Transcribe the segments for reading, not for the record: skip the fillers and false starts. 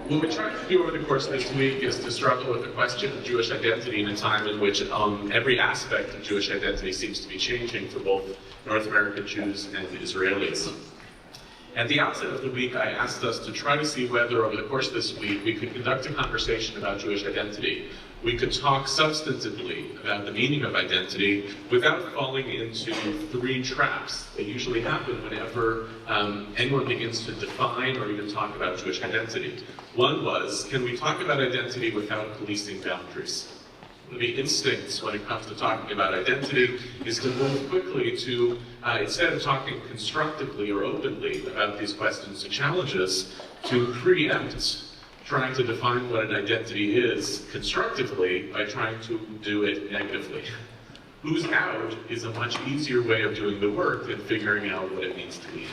What we tried to do over the course of this week is to struggle with the question of Jewish identity in a time in which every aspect of Jewish identity seems to be changing for both North American Jews and Israelis. At the outset of the week, I asked us to try to see whether over the course of this week we could conduct a conversation about Jewish identity. We could talk substantively about the meaning of identity without falling into three traps that usually happen whenever anyone begins to define or even talk about Jewish identity. One was, can we talk about identity without policing boundaries? One of the instincts when it comes to talking about identity is to move quickly to, instead of talking constructively or openly about these questions and challenges, to preempt trying to define what an identity is constructively by trying to do it negatively. Who's out is a much easier way of doing the work than figuring out what it means to be in.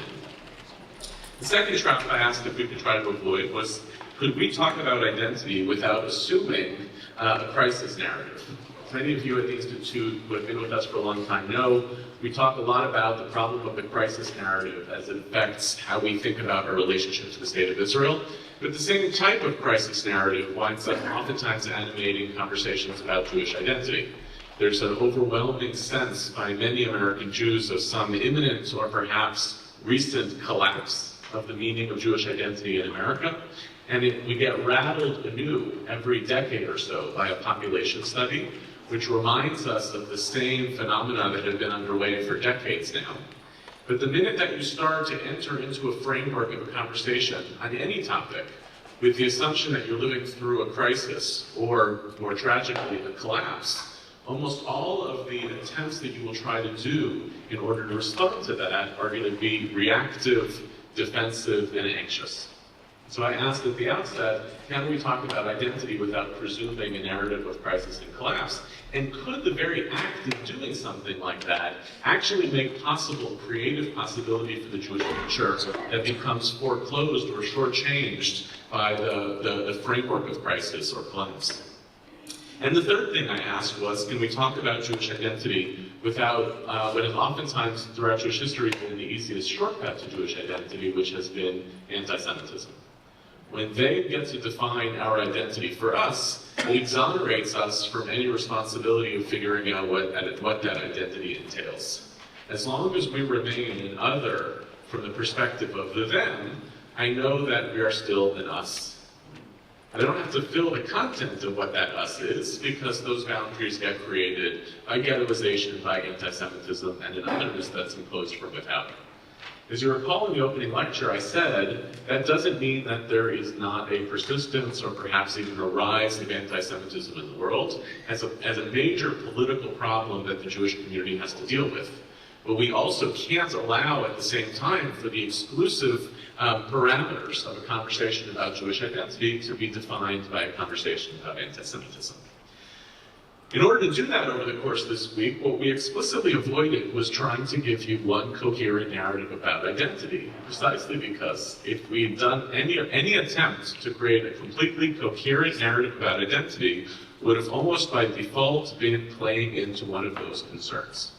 The second trap I asked if we could try to avoid was, could we talk about identity without assuming a crisis narrative? As many of you at the Institute who have been with us for a long time know, we talk a lot about the problem of the crisis narrative as it affects how we think about our relationship to the State of Israel. But the same type of crisis narrative winds up oftentimes animating conversations about Jewish identity. There's an overwhelming sense by many American Jews of some imminent or perhaps recent collapse of the meaning of Jewish identity in America. And we get rattled anew every decade or so by a population study, which reminds us of the same phenomena that have been underway for decades now. But the minute that you start to enter into a framework of a conversation on any topic with the assumption that you're living through a crisis or, more tragically, a collapse, almost all of the attempts that you will try to do in order to respond to that are going to be reactive, defensive, and anxious. So I asked at the outset, can we talk about identity without presuming a narrative of crisis and collapse? And could the very act of doing something like that actually make possible creative possibility for the Jewish culture that becomes foreclosed or shortchanged by the framework of crisis or collapse? And the third thing I asked was, can we talk about Jewish identity without what has oftentimes throughout Jewish history been the easiest shortcut to Jewish identity, which has been anti-Semitism? When they get to define our identity for us, it exonerates us from any responsibility of figuring out what that identity entails. As long as we remain an other from the perspective of the them, I know that we are still an us. I don't have to fill the content of what that us is, because those boundaries get created by ghettoization, by anti-Semitism, and an otherness that's imposed from without. As you recall in the opening lecture, I said that doesn't mean that there is not a persistence or perhaps even a rise of anti-Semitism in the world as a major political problem that the Jewish community has to deal with. But we also can't allow at the same time for the exclusive parameters of a conversation about Jewish identity to be defined by a conversation about anti-Semitism. In order to do that over the course of this week, what we explicitly avoided was trying to give you one coherent narrative about identity, precisely because if we had done any attempt to create a completely coherent narrative about identity, would have almost by default been playing into one of those concerns.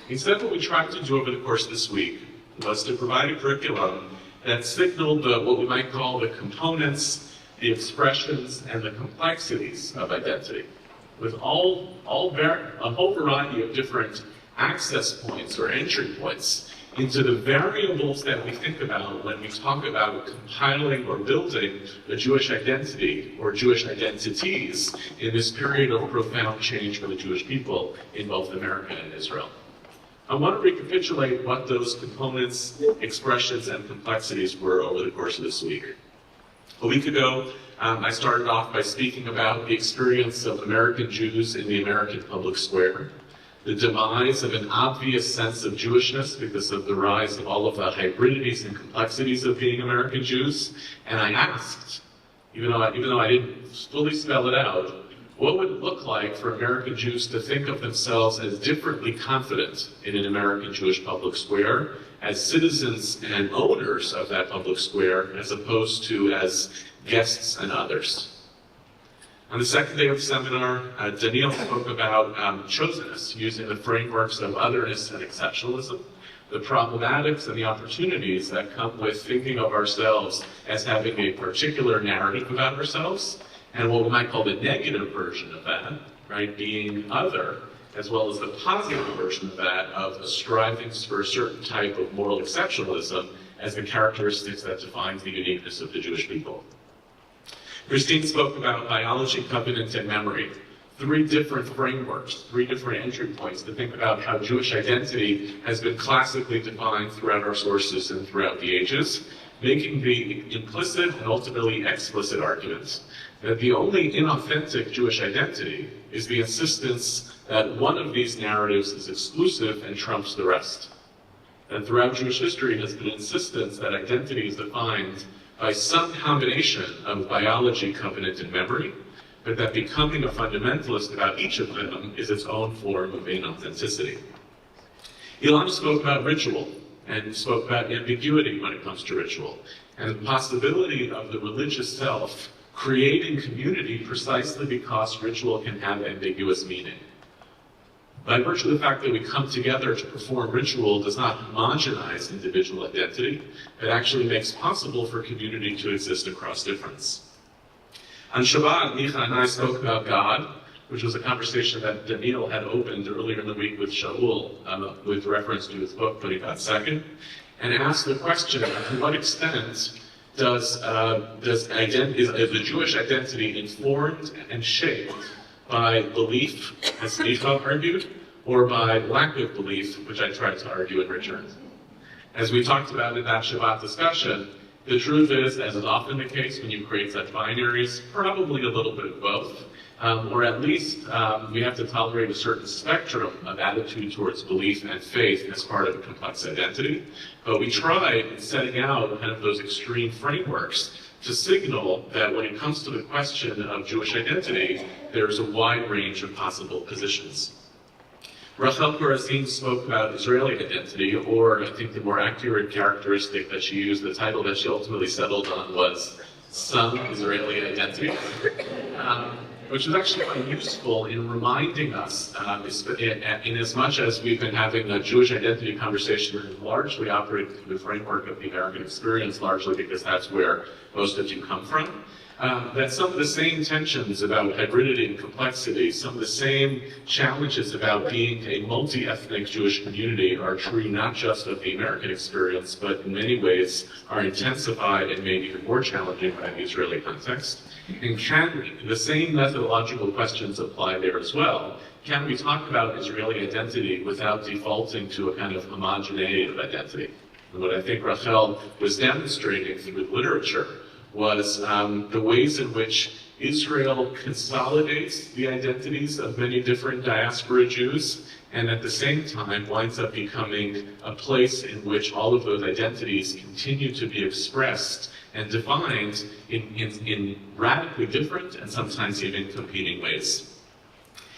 Instead, what we tried to do over the course of this week was to provide a curriculum that signaled what we might call the components, the expressions, and the complexities of identity, with a whole variety of different access points or entry points into the variables that we think about when we talk about compiling or building a Jewish identity or Jewish identities in this period of profound change for the Jewish people in both America and Israel. I want to recapitulate what those components, expressions, and complexities were over the course of this week. A week ago, I started off by speaking about the experience of American Jews in the American public square, the demise of an obvious sense of Jewishness because of the rise of all of the hybridities and complexities of being American Jews, and I asked, even though I didn't fully spell it out, what would it look like for American Jews to think of themselves as differently confident in an American Jewish public square, as citizens and owners of that public square, as opposed to as guests and others? On the second day of the seminar, Donniel spoke about Chosenness, using the frameworks of Otherness and Exceptionalism, the problematics and the opportunities that come with thinking of ourselves as having a particular narrative about ourselves, and what we might call the negative version of that, right, being other, as well as the positive version of that, of striving for a certain type of moral exceptionalism as the characteristics that defines the uniqueness of the Jewish people. Christine spoke about biology, covenant, and memory. Three different frameworks, three different entry points to think about how Jewish identity has been classically defined throughout our sources and throughout the ages, making the implicit and ultimately explicit argument that the only inauthentic Jewish identity is the insistence that one of these narratives is exclusive and trumps the rest. And throughout Jewish history has been insistence that identity is defined by some combination of biology, covenant, and memory, but that becoming a fundamentalist about each of them is its own form of inauthenticity. Elana spoke about ritual and spoke about ambiguity when it comes to ritual, and the possibility of the religious self creating community precisely because ritual can have ambiguous meaning. By virtue of the fact that we come together to perform ritual does not homogenize individual identity, it actually makes possible for community to exist across difference. On Shabbat, Micha and I spoke about God, which was a conversation that Donniel had opened earlier in the week with Shaul, with reference to his book, Putting God Second, and asked the question, to what extent is the Jewish identity informed and shaped by belief, as Micha argued, or by lack of belief, which I tried to argue in return. As we talked about in that Shabbat discussion, the truth is, as is often the case when you create such binaries, probably a little bit of both, or at least we have to tolerate a certain spectrum of attitude towards belief and faith as part of a complex identity. But we try, setting out kind of those extreme frameworks, to signal that when it comes to the question of Jewish identity, there's a wide range of possible positions. Rachel Kurazin spoke about Israeli identity, or I think the more accurate characteristic that she used, the title that she ultimately settled on was some Israeli identity, which is actually quite useful in reminding us, in as much as we've been having a Jewish identity conversation that largely operated through the framework of the American experience, largely because that's where most of you come from, that some of the same tensions about hybridity and complexity, some of the same challenges about being a multi-ethnic Jewish community are true not just of the American experience, but in many ways are intensified and made even more challenging by the Israeli context. And can the same methodological questions apply there as well? Can we talk about Israeli identity without defaulting to a kind of homogeneity of identity? And what I think Rachel was demonstrating through literature was the ways in which Israel consolidates the identities of many different diaspora Jews, and at the same time winds up becoming a place in which all of those identities continue to be expressed and defined in radically different and sometimes even competing ways.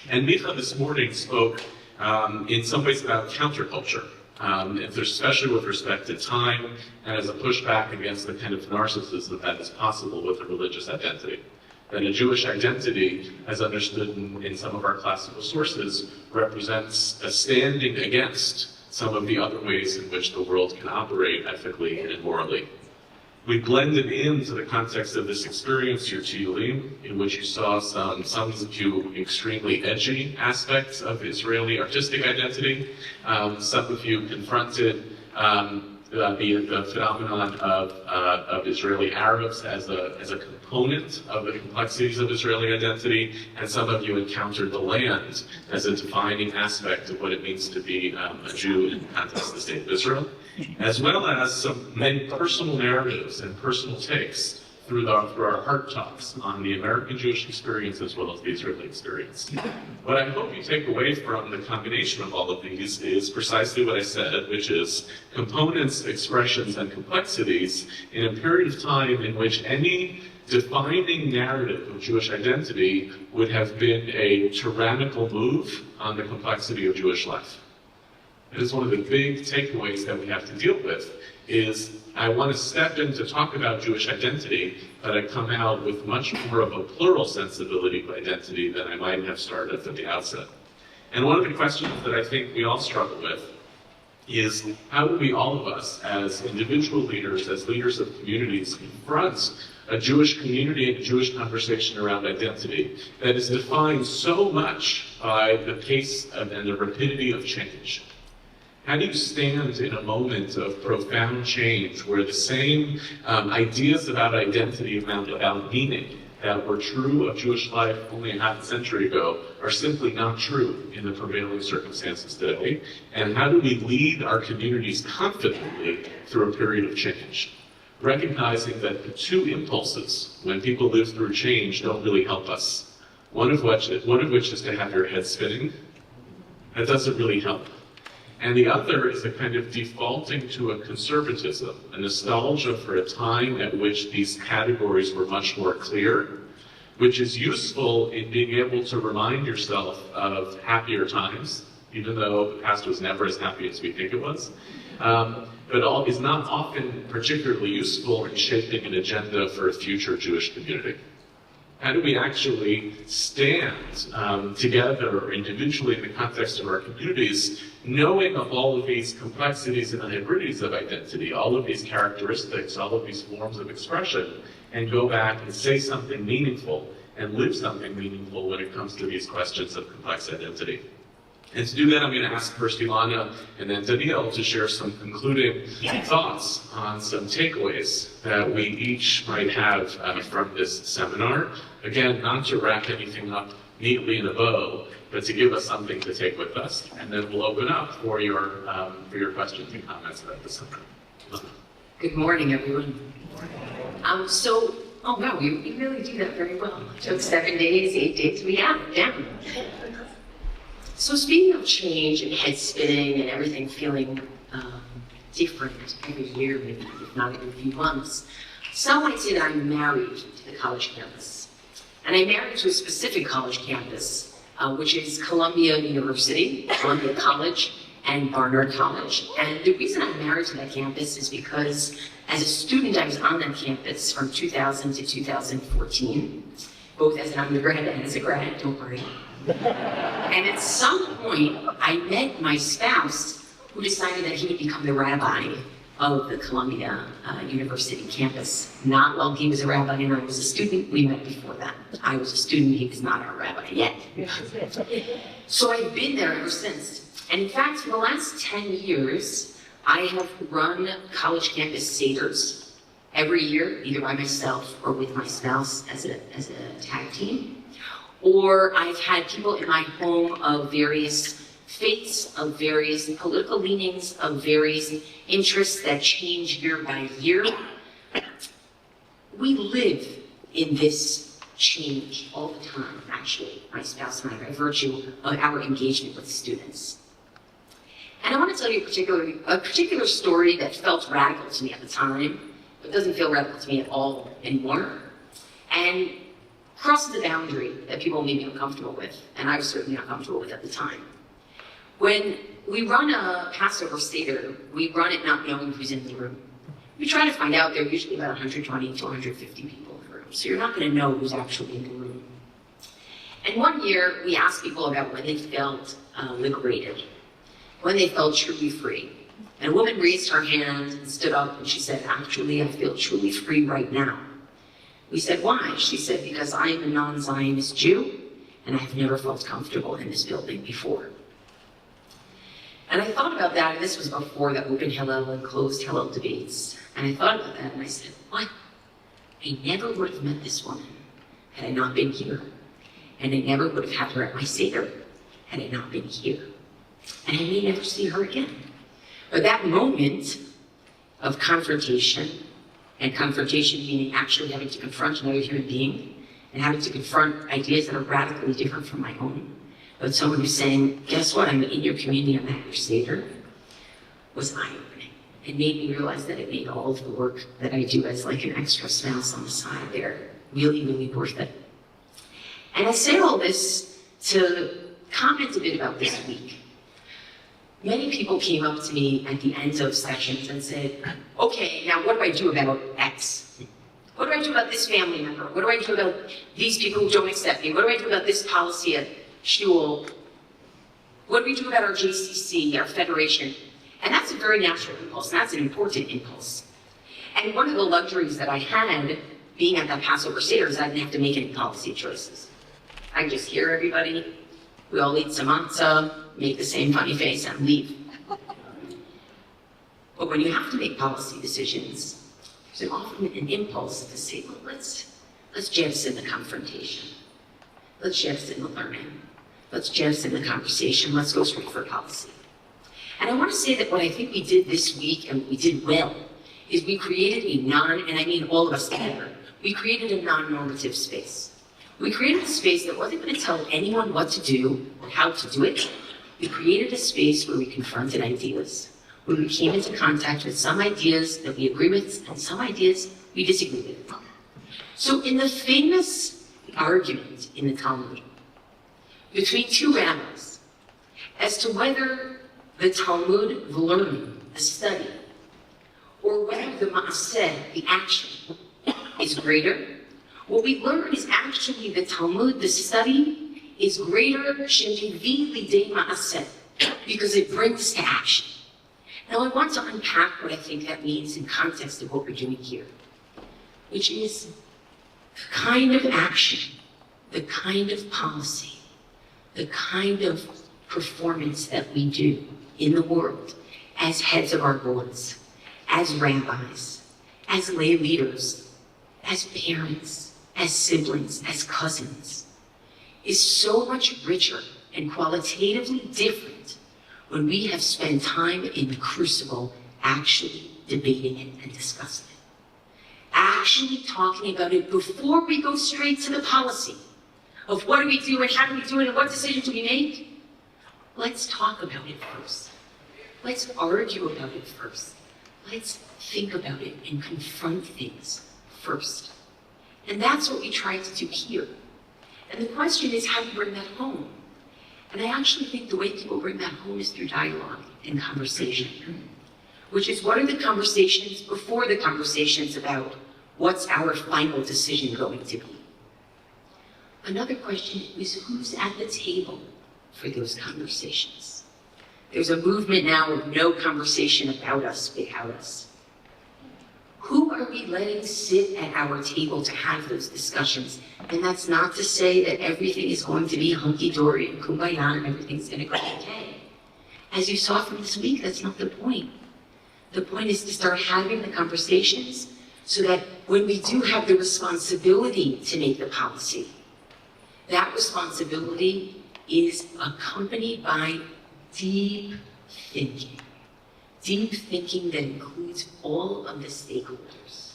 And Micha this morning spoke in some ways about counterculture. Especially with respect to time, and as a pushback against the kind of narcissism that is possible with a religious identity. That a Jewish identity, as understood in some of our classical sources, represents a standing against some of the other ways in which the world can operate ethically and morally. We blended into the context of this experience your Tiyulim, in which you saw some few extremely edgy aspects of Israeli artistic identity. Some of you confronted the phenomenon of Israeli Arabs as a component of the complexities of Israeli identity, and some of you encountered the land as a defining aspect of what it means to be a Jew in the context of the state of Israel, as well as many personal narratives and personal takes through our heart talks on the American Jewish experience as well as the Israeli experience. What I hope you take away from the combination of all of these is precisely what I said, which is components, expressions, and complexities in a period of time in which any defining narrative of Jewish identity would have been a tyrannical move on the complexity of Jewish life. It is one of the big takeaways that we have to deal with, is I want to step in to talk about Jewish identity, but I come out with much more of a plural sensibility of identity than I might have started at the outset. And one of the questions that I think we all struggle with is how do we, all of us, as individual leaders, as leaders of communities, confront a Jewish community and a Jewish conversation around identity that is defined so much by the pace and the rapidity of change? How do you stand in a moment of profound change where the same ideas about identity, about meaning, that were true of Jewish life only a half a century ago are simply not true in the prevailing circumstances today? And how do we lead our communities confidently through a period of change? Recognizing that the two impulses, when people live through change, don't really help us. One of which is to have your head spinning. That doesn't really help. And the other is a kind of defaulting to a conservatism, a nostalgia for a time at which these categories were much more clear, which is useful in being able to remind yourself of happier times, even though the past was never as happy as we think it was, but is not often particularly useful in shaping an agenda for a future Jewish community. How do we actually stand together or individually in the context of our communities, knowing of all of these complexities and hybridities of identity, all of these characteristics, all of these forms of expression, and go back and say something meaningful and live something meaningful when it comes to these questions of complex identity? And to do that, I'm going to ask first Elana and then Donniel to share some concluding thoughts on some takeaways that we each might have from this seminar. Again, not to wrap anything up neatly in a bow, but to give us something to take with us. And then we'll open up for your questions and comments about this seminar. Good morning, everyone. Oh wow, you really do that very well. It took 7 days, 8 days, we got it down. So speaking of change and head spinning and everything feeling different every year, maybe if not every few months, some might say that I'm married to the college campus. And I'm married to a specific college campus, which is Columbia University, Columbia College, and Barnard College. And the reason I'm married to that campus is because as a student, I was on that campus from 2000 to 2014, both as an undergrad and as a grad, don't worry. And at some point, I met my spouse, who decided that he would become the rabbi of the Columbia University campus. Not while he was a rabbi and I was a student, we met before that. I was a student, he was not our rabbi yet. So I've been there ever since. And in fact, for the last 10 years, I have run college campus seders every year, either by myself or with my spouse as a tag team. Or I've had people in my home of various faiths, of various political leanings, of various interests that change year by year. We live in this change all the time, actually, my spouse and I, by virtue of our engagement with students. And I want to tell you a particular story that felt radical to me at the time, but doesn't feel radical to me at all anymore, and crosses the boundary that people may be uncomfortable with, and I was certainly uncomfortable with at the time. When we run a Passover Seder, we run it not knowing who's in the room. We try to find out. There are usually about 120 to 150 people in the room, so you're not going to know who's actually in the room. And one year, we asked people about when they felt liberated, when they felt truly free. And a woman raised her hand and stood up and she said, "Actually, I feel truly free right now." We said, "Why?" She said, "Because I am a non-Zionist Jew and I have never felt comfortable in this building before." And I thought about that, and this was before the open Hillel and closed Hillel debates. And I thought about that and I said, what? I never would have met this woman had I not been here. And I never would have had her at my Seder had I not been here. And I may never see her again. But that moment of confrontation, and confrontation meaning actually having to confront another human being, and having to confront ideas that are radically different from my own, but someone who's saying, guess what, I'm in your community, I'm at your Seder, was eye-opening. It made me realize that it made all of the work that I do as like an extra spouse on the side there really, really worth it. And I say all this to comment a bit about this week. many people came up to me at the end of sessions and said, okay, now what do I do about X? What do I do about this family member? What do I do about these people who don't accept me? What do I do about this policy at shul? What do we do about our JCC, our federation? And that's a very natural impulse, and that's an important impulse. And one of the luxuries that I had being at that Passover Seder is I didn't have to make any policy choices. I could just hear everybody, we all eat some matzah, make the same funny face, and leave. But when you have to make policy decisions, there's often an impulse to say, well, let's jettison the confrontation. Let's jettison the learning. Let's jettison the conversation. Let's go straight for policy. And I want to say that what I think we did this week, and we did well, is we created and I mean all of us together, we created a non-normative space. We created a space that wasn't going to tell anyone what to do or how to do it. We created a space where we confronted ideas, where we came into contact with some ideas that we agree with and some ideas we disagree with. So in the famous argument in the Talmud between two rabbis as to whether the Talmud, the learning, the study, or whether the ma'aseh, the action, is greater, what we learn is actually the Talmud, the study, is greater shemivi lidei ma'aseh, because it brings to action. Now I want to unpack what I think that means in context of what we're doing here, which is the kind of action, the kind of policy, the kind of performance that we do in the world as heads of our boards, as rabbis, as lay leaders, as parents, as siblings, as cousins, is so much richer and qualitatively different when we have spent time in the crucible actually debating it and discussing it. Actually talking about it before we go straight to the policy of what do we do and how do we do it and what decisions do we make. Let's talk about it first. Let's argue about it first. Let's think about it and confront things first. And that's what we try to do here. And the question is, how do you bring that home? And I actually think the way people bring that home is through dialogue and conversation, which is what are the conversations before the conversations about what's our final decision going to be? Another question is who's at the table for those conversations? There's a movement now of no conversation about us without us. Who are we letting sit at our table to have those discussions? And that's not to say that everything is going to be hunky-dory and kumbaya and everything's going to go okay. As you saw from this week, that's not the point. The point is to start having the conversations so that when we do have the responsibility to make the policy, that responsibility is accompanied by deep thinking. Deep thinking that includes all of the stakeholders.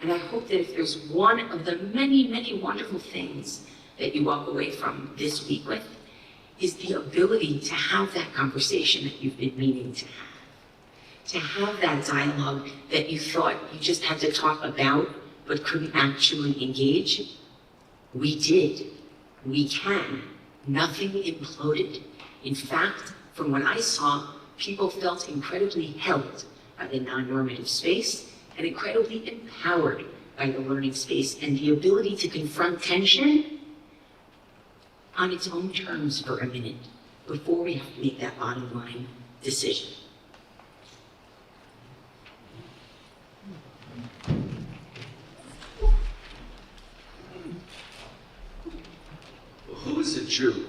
And I hope that if there's one of the many, many wonderful things that you walk away from this week with, is the ability to have that conversation that you've been meaning to have that dialogue that you thought you just had to talk about but couldn't actually engage. We did. We can. Nothing imploded. In fact, from what I saw, people felt incredibly held by the non-normative space and incredibly empowered by the learning space and the ability to confront tension on its own terms for a minute before we have to make that bottom line decision. Who is a Jew?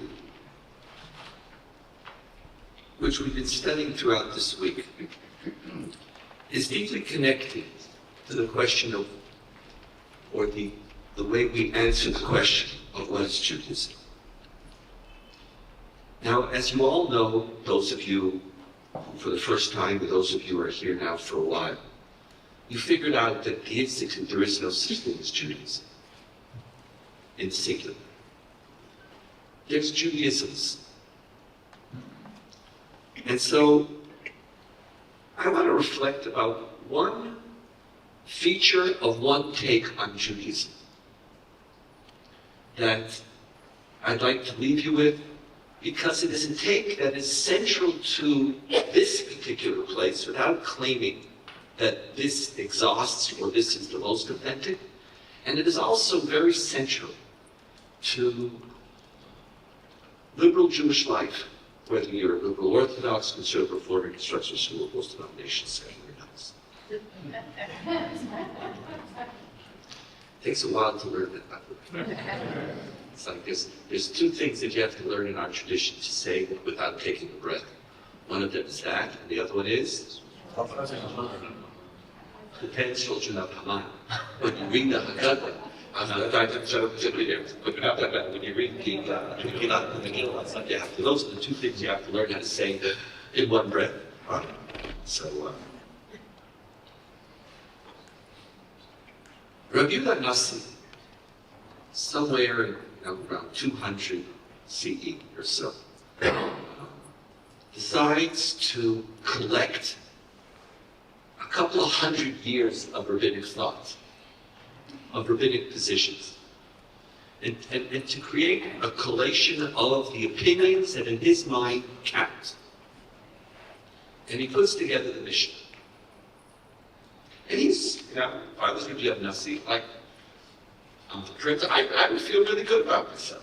Which we've been studying throughout this week, is deeply connected to the question of, or the way we answer the question of what is Judaism. Now, as you all know, those of you for the first time, or those of you who are here now for a while, you figured out that there is no such thing as Judaism, in singular. There's Judaisms. And so, I want to reflect about one feature of one take on Judaism that I'd like to leave you with because it is a take that is central to this particular place without claiming that this exhausts or this is the most authentic. And it is also very central to liberal Jewish life, whether you're a liberal Orthodox, conservative, Reform, Constructionist, school, or post-denomination, secular, nuts. Takes a while to learn that, by the way. It's like there's two things that you have to learn in our tradition to say without taking a breath. One of them is that, and the other one is the 10 children of Haman. When you read the Haggadah, when you read the Megillah, those are the two things you have to learn how to say in one breath. So, Rabbi Yehuda Nasi, somewhere around 200 CE or so, decides to collect a couple of hundred years of rabbinic thought, of rabbinic positions, and to create a collation of the opinions that in his mind count. And he puts together the Mishnah. And he's, if I was Rabbi Yehuda Nasi, like, I'm the prince, I would feel really good about myself.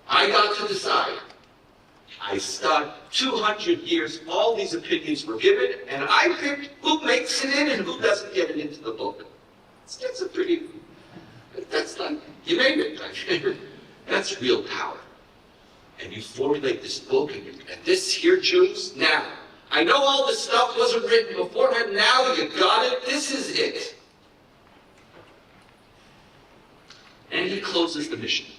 I got to decide. I studied 200 years, all these opinions were given, and I picked who makes it in and who doesn't get it into the book. That's a pretty, that's like, you made it. That's real power. And you formulate this book, and this here, Jews, now, I know all this stuff wasn't written beforehand, now you got it, this is it. And he closes the Mishnah.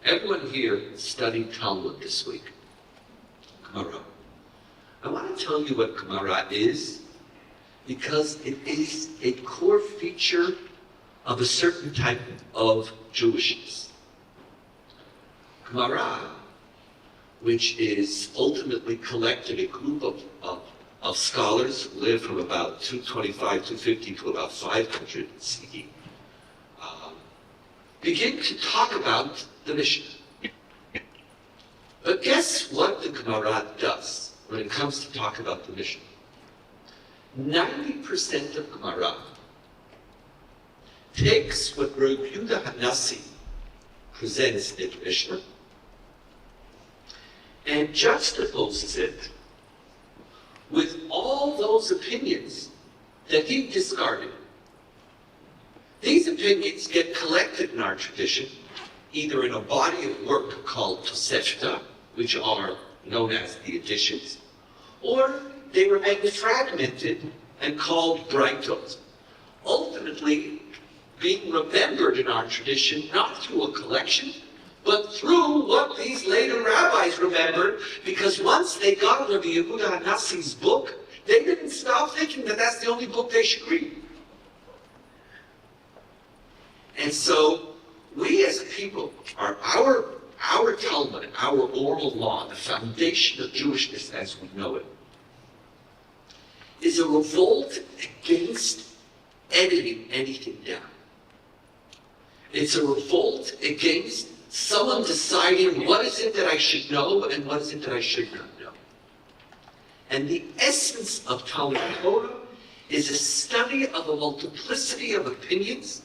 Everyone here studied Talmud this week. Gemara. I want to tell you what Gemara is, because it is a core feature of a certain type of Jewishness. Gemara, which is ultimately collected, a group of scholars who live from about 225, 250 to about 500 CE, begin to talk about the Mishnah. But guess what the Gemara does when it comes to talk about the Mishnah? 90% of Gemara takes what Rabbi Yehuda Nasi presents in the Mishnah and juxtaposes it with all those opinions that he discarded. These opinions get collected in our tradition, either in a body of work called Tosefta, which are known as the additions, or they remain fragmented and called Braitot, ultimately being remembered in our tradition not through a collection, but through what these later rabbis remembered, because once they got Rabbi Yehuda Nasi's book, they didn't stop thinking that that's the only book they should read. And so, we as a people, our Talmud, our oral law, the foundation of Jewishness as we know it, is a revolt against editing anything down. It's a revolt against someone deciding what is it that I should know and what is it that I should not know. And the essence of Talmud Torah is a study of a multiplicity of opinions,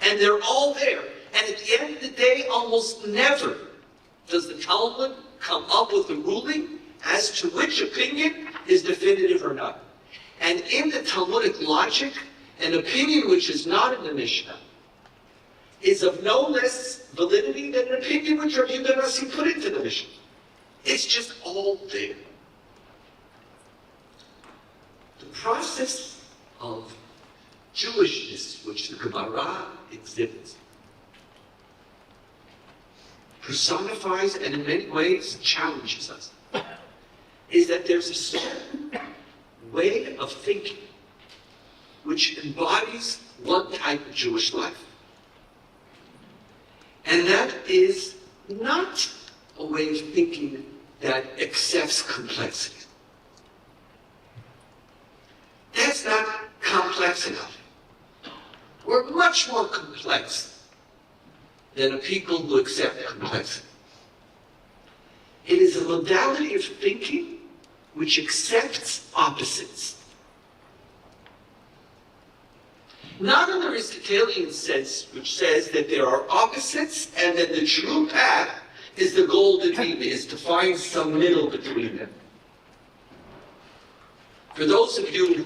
and they're all there. And at the end of the day, almost never does the Talmud come up with a ruling as to which opinion is definitive or not. And in the Talmudic logic, an opinion which is not in the Mishnah is of no less validity than an opinion which Rabbi Yehuda Nasi put into the Mishnah. It's just all there. The process of Jewishness, which the Gemara exhibits, personifies and in many ways challenges us, is that there's a certain way of thinking which embodies one type of Jewish life. And that is not a way of thinking that accepts complexity. That's not complex enough. We're much more complex than a people who accept complexity. It is a modality of thinking which accepts opposites. Not in the Aristotelian sense, which says that there are opposites and that the true path is the golden mean, is to find some middle between them. For those of you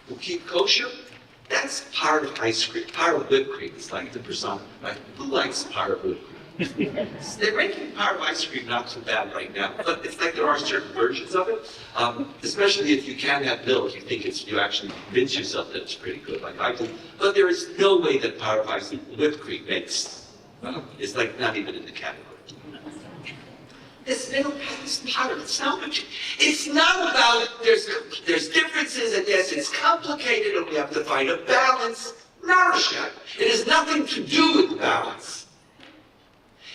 who keep kosher, that's part of ice cream, part of whipped cream. It's like the persona. Right? Who likes part of whipped cream? They're making part of ice cream not too bad right now, but it's like there are certain versions of it. Especially if you can't have milk, you think you actually convince yourself that it's pretty good, like I do. But there is no way that part of ice whipped cream makes. It's like not even in the category. This middle path is part of it. It's not about there's differences and yes, it's complicated and we have to find a balance. Not that. It has nothing to do with balance.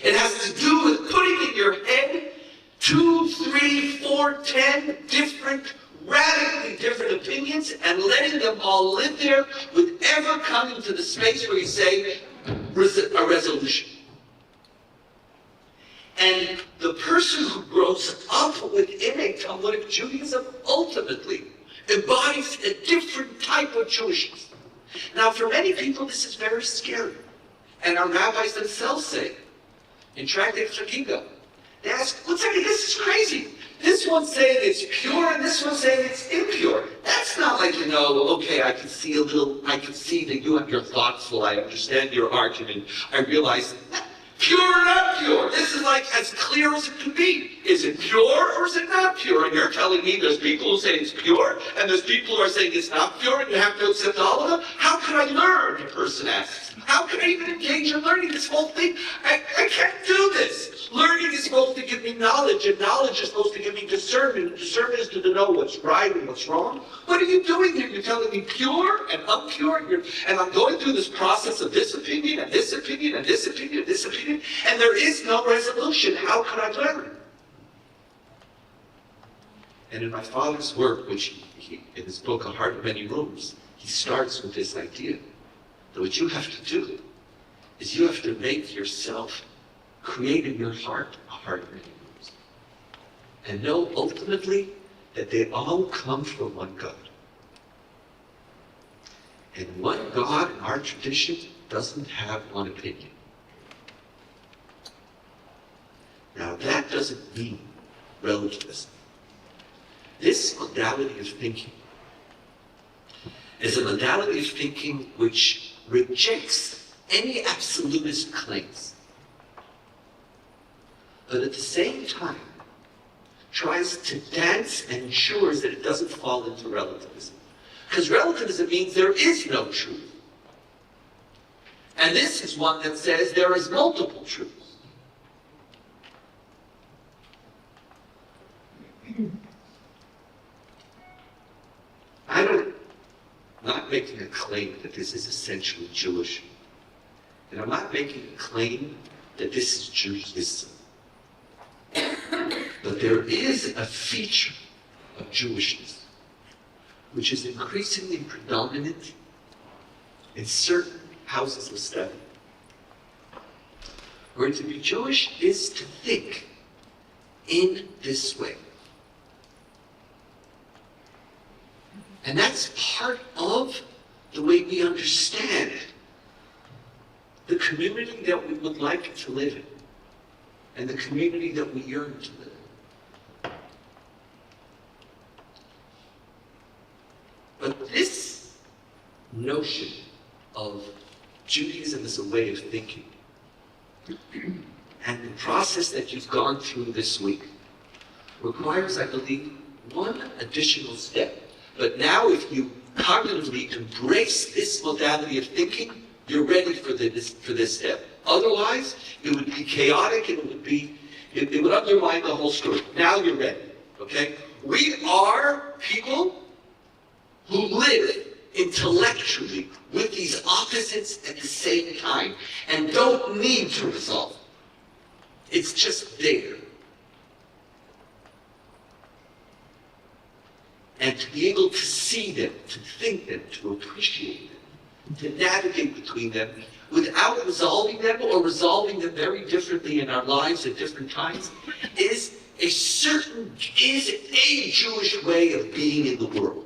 It has to do with putting in your head 2, 3, 4, 10 different, radically different opinions and letting them all live there with ever coming to the space where you say a resolution. And the person who grows up within a Talmudic Judaism ultimately embodies a different type of Jewishness. Now, for many people, this is very scary. And our rabbis themselves say, in Tractate Chagiga, they ask, "What's that? This is crazy. This one's saying it's pure and this one's saying it's impure. That's not like, okay, I can see that you have your thoughtful, I understand your argument. I realize pure or not pure. This is like as clear as it can be. Is it pure or is it not pure? And you're telling me there's people who say it's pure and there's people who are saying it's not pure and you have to accept all of them? How can I learn, the person asks. How can I even engage in learning this whole thing? I can't do this. Learning is supposed to give me knowledge and knowledge is supposed to give me discernment. And discernment is to know what's right and what's wrong. What are you doing here? You're telling me pure and impure and I'm going through this process of this opinion and this opinion and this opinion and this opinion and there is no resolution. How can I learn? And in my father's work, which he in his book, A Heart of Many Rooms, he starts with this idea that what you have to do is you have to make yourself, create in your heart a heart of many rooms. And know ultimately that they all come from one God. And one God in our tradition doesn't have one opinion. Now that doesn't mean relativism. This modality of thinking is a modality of thinking which rejects any absolutist claims, but at the same time tries to dance and ensures that it doesn't fall into relativism. Because relativism means there is no truth. And this is one that says there is multiple truths. I'm not making a claim that this is essentially Jewish. And I'm not making a claim that this is Judaism. But there is a feature of Jewishness which is increasingly predominant in certain houses of study. Where to be Jewish is to think in this way. And that's part of the way we understand the community that we would like to live in and the community that we yearn to live in. But this notion of Judaism as a way of thinking and the process that you've gone through this week requires, I believe, one additional step. But now if you cognitively embrace this modality of thinking, you're ready for this step. Otherwise, it would be chaotic and it would undermine the whole story. Now you're ready, okay? We are people who live intellectually with these opposites at the same time and don't need to resolve them. It's just there. And to be able to see them, to think them, to appreciate them, to navigate between them without resolving them or resolving them very differently in our lives at different times is is a Jewish way of being in the world.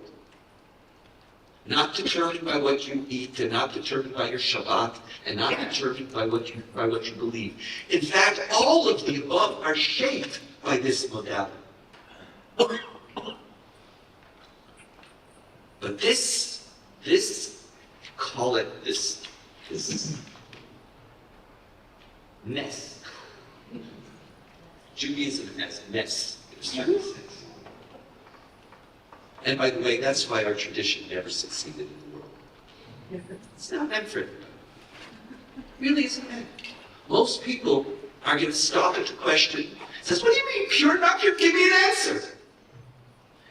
Not determined by what you eat, and not determined by your Shabbat, and not determined by what you believe. In fact, all of the above are shaped by this modality. But this, call it this mess. Judaism has mess in a certain sense. And by the way, that's why our tradition never succeeded in the world. It's not meant for it. Really isn't meant. Most people are going to stop at the question, says, what do you mean pure, not pure? Give me an answer.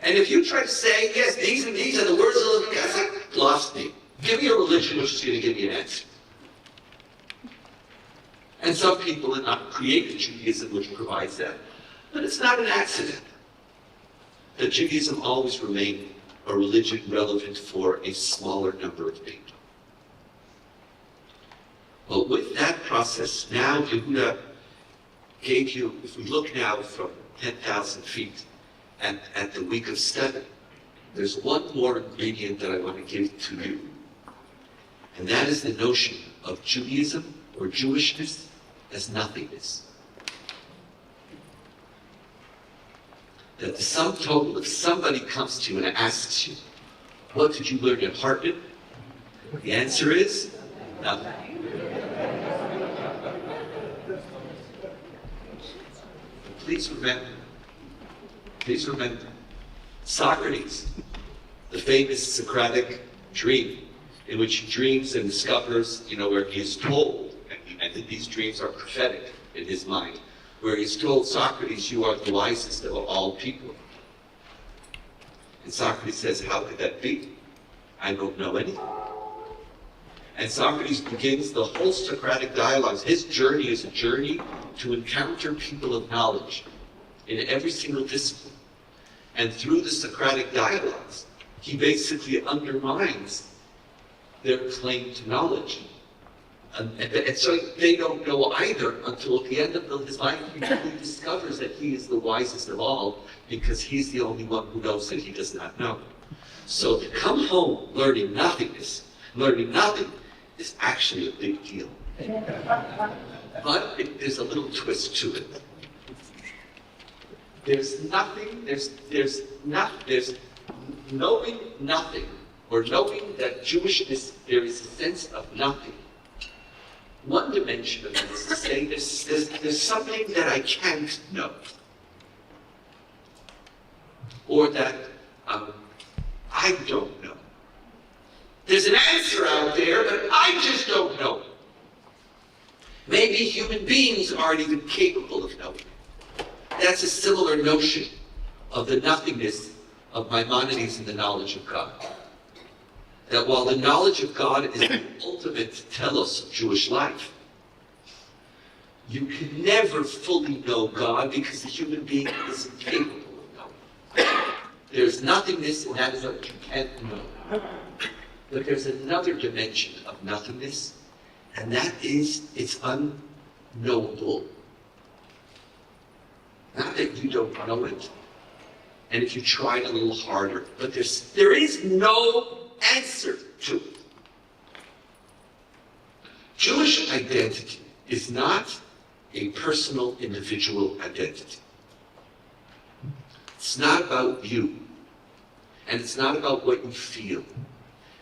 And if you try to say, yes, these and these are the words of the living God, it's like, lost me. Give me a religion which is going to give me an answer. And some people have not created Judaism which provides that. But it's not an accident that Judaism always remained a religion relevant for a smaller number of people. Well, with that process, now Yehuda gave you, if we look now from 10,000 feet at the week of 7, there's one more ingredient that I want to give to you. And that is the notion of Judaism or Jewishness as nothingness. That the sum total, if somebody comes to you and asks you, what did you learn at Hartman? The answer is nothing. Please remember, Socrates, the famous Socratic dream, in which he dreams and discovers, where he is told, and these dreams are prophetic in his mind, where he's told, Socrates, you are the wisest of all people. And Socrates says, how could that be? I don't know anything. And Socrates begins the whole Socratic dialogues. His journey is a journey to encounter people of knowledge in every single discipline. And through the Socratic dialogues, he basically undermines their claim to knowledge. And so they don't know either until at the end of his life he discovers that he is the wisest of all because he's the only one who knows that he does not know. So to come home learning nothing is actually a big deal. But there's a little twist to it. There's knowing nothing, or knowing that Jewishness, there is a sense of nothing. One dimension of this is to say there's something that I can't know. Or that I don't know. There's an answer out there, but I just don't know. Maybe human beings aren't even capable of knowing. That's a similar notion of the nothingness of Maimonides and the knowledge of God. That while the knowledge of God is the ultimate telos of Jewish life, you can never fully know God because the human being is incapable of knowing. There's nothingness, and that is what you can't know. But there's another dimension of nothingness, and that is it's unknowable. Not that you don't know it, and if you tried a little harder, but there is no answer to it. Jewish identity is not a personal, individual identity. It's not about you, and it's not about what you feel,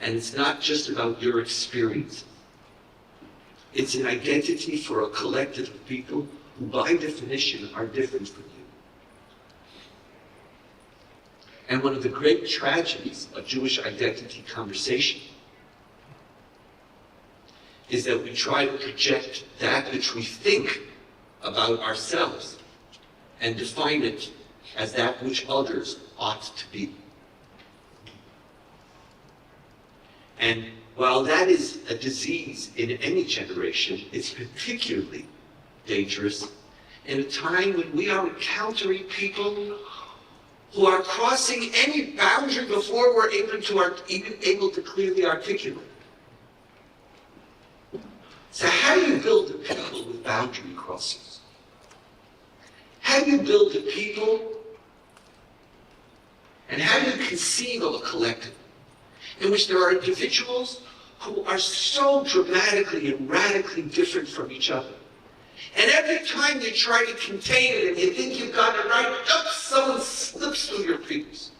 and it's not just about your experience. It's an identity for a collective of people who, by definition, are different from you. And one of the great tragedies of Jewish identity conversation is that we try to project that which we think about ourselves and define it as that which others ought to be. And while that is a disease in any generation, it's particularly dangerous in a time when we are encountering people who are crossing any boundary before we're even able to clearly articulate. So how do you build a people with boundary crossings? How do you build a people? And how do you conceive of a collective in which there are individuals who are so dramatically and radically different from each other? And every time you try to contain it and you think you've got it right, someone slips through your fingers.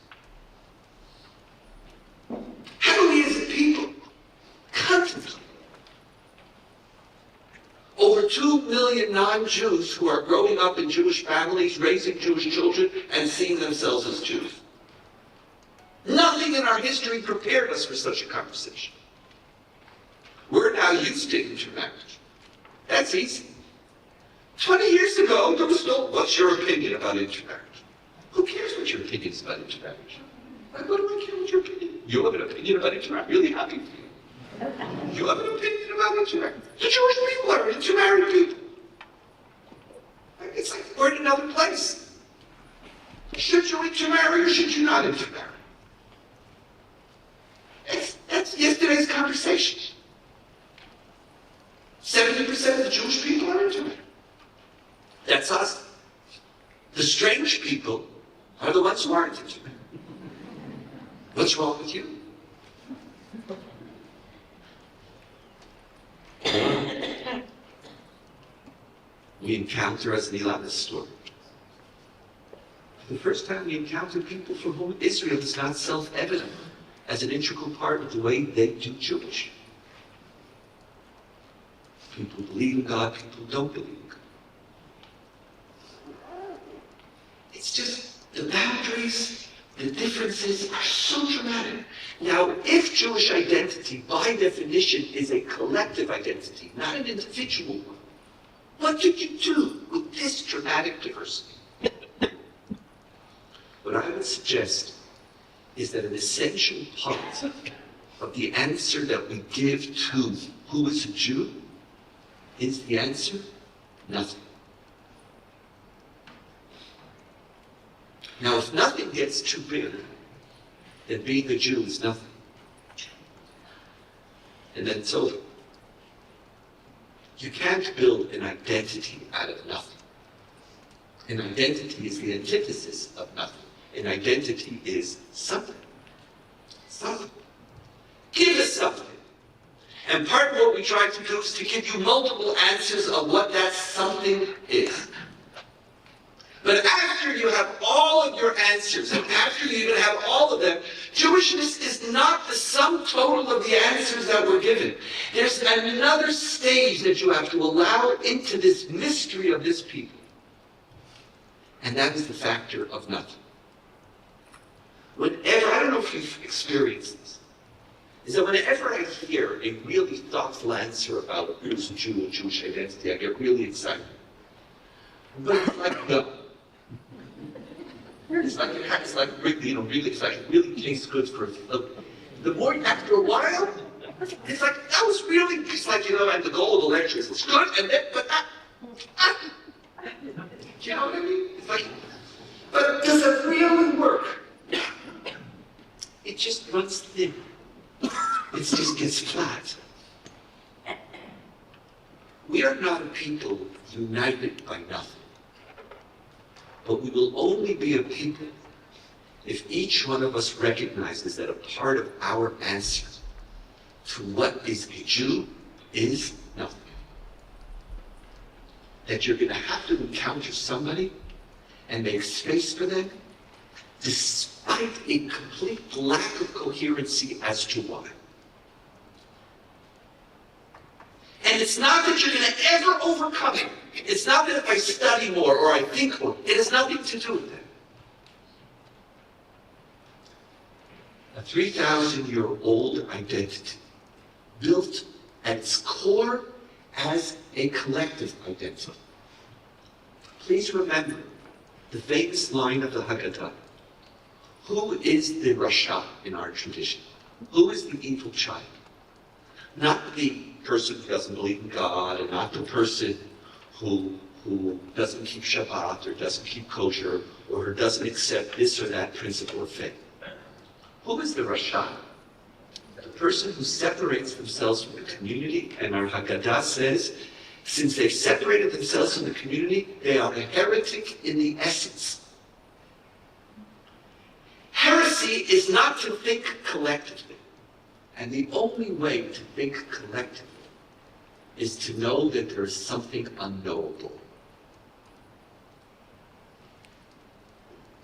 How do we as a people contemplate over 2 million non-Jews who are growing up in Jewish families, raising Jewish children, and seeing themselves as Jews? Nothing in our history prepared us for such a conversation. We're now used to intermarriage. That's easy. 20 years ago, there was no, what's your opinion about intermarriage? Who cares what your opinion is about intermarriage? What do I care what your opinion is? You have an opinion about intermarriage? Really happy for you. You have an opinion about intermarriage? The Jewish people are intermarried people. It's like we're in another place. Should you intermarry or should you not intermarry? That's yesterday's conversation. 70% of the Jewish people are intermarried. That's us. The strange people are the ones who aren't intermarried. What's wrong with you? We encounter, as in Elana's story, for the first time we encounter people for whom Israel is not self-evident as an integral part of the way they do Jewish. People believe in God, people don't believe in God. It's just the boundaries, the differences are so dramatic. Now, if Jewish identity, by definition, is a collective identity, not an individual one, what do you do with this dramatic diversity? What I would suggest is that an essential part of the answer that we give to who is a Jew is the answer, nothing. Now, if nothing gets too big, then being a Jew is nothing. And then it's over. You can't build an identity out of nothing. An identity is the antithesis of nothing. An identity is something. Something. Give us something. And part of what we try to do is to give you multiple answers of what that something is. But after you have all of your answers, and after you even have all of them, Jewishness is not the sum total of the answers that were given. There's another stage that you have to allow into this mystery of this people. And that is the factor of nothing. Whenever, I don't know if you've experienced this, is that whenever I hear a really thoughtful answer about who's a Jew and Jewish identity, I get really excited. But it's like, no. It's like really exciting, really tastes good for the more after a while, it's like, that was really, it's like, and the goal of the lecture is, it's good, and then, but you know what I mean? It's like, but does it really work? It just runs thin. It just gets flat. We are not a people united by nothing. But we will only be a people if each one of us recognizes that a part of our answer to what is a Jew is nothing. That you're going to have to encounter somebody and make space for them despite a complete lack of coherency as to why. And it's not that you're going to ever overcome it. It's not that if I study more or I think more. It has nothing to do with that. A 3,000-year-old identity built at its core as a collective identity. Please remember the famous line of the Haggadah. Who is the Rasha in our tradition? Who is the evil child? Not the person who doesn't believe in God, and not the person who doesn't keep Shabbat, or doesn't keep kosher, or doesn't accept this or that principle of faith. Who is the Rasha? The person who separates themselves from the community, and our Haggadah says, Since they've separated themselves from the community, they are a heretic in the essence. Heresy is not to think collectively. And the only way to think collectively is to know that there is something unknowable.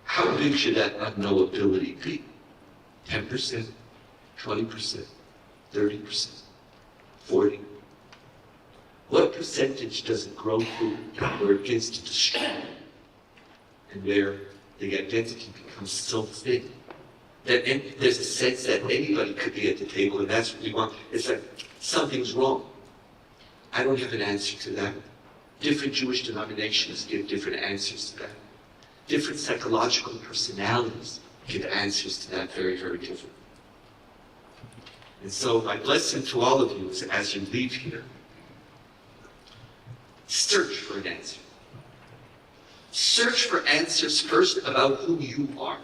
How big should that unknowability be? 10%, 20%, 30%, 40%? What percentage does it grow to where it begins to destroy? And where the identity becomes so thin that there's a sense that anybody could be at the table, and that's what we want. It's like something's wrong. I don't have an answer to that. Different Jewish denominations give different answers to that. Different psychological personalities give answers to that very, very different. And so my blessing to all of you is as you leave here, search for an answer. Search for answers first about who you are.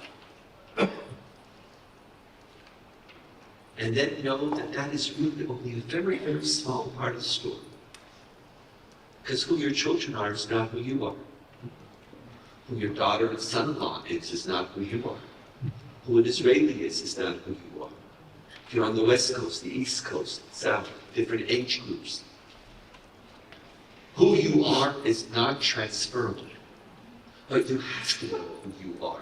And then know that that is really only a very, very small part of the story. Because who your children are is not who you are. Who your daughter and son-in-law is not who you are. Who an Israeli is not who you are. If you're on the West Coast, the East Coast, South, different age groups. Who you are is not transferable. But you have to know who you are.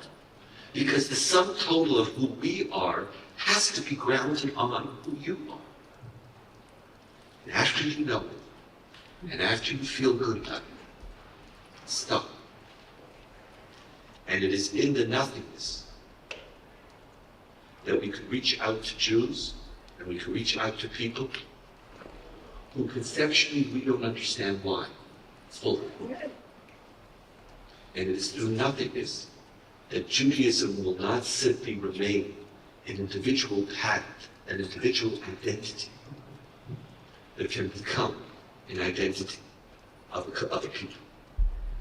Because the sum total of who we are has to be grounded on who you are. And after you know it, and after you feel good about it, stop. And it is in the nothingness that we could reach out to Jews, and we could reach out to people who conceptually we don't understand why. Fully. And it is through nothingness that Judaism will not simply remain an individual pattern, an individual identity, that can become an identity of a people.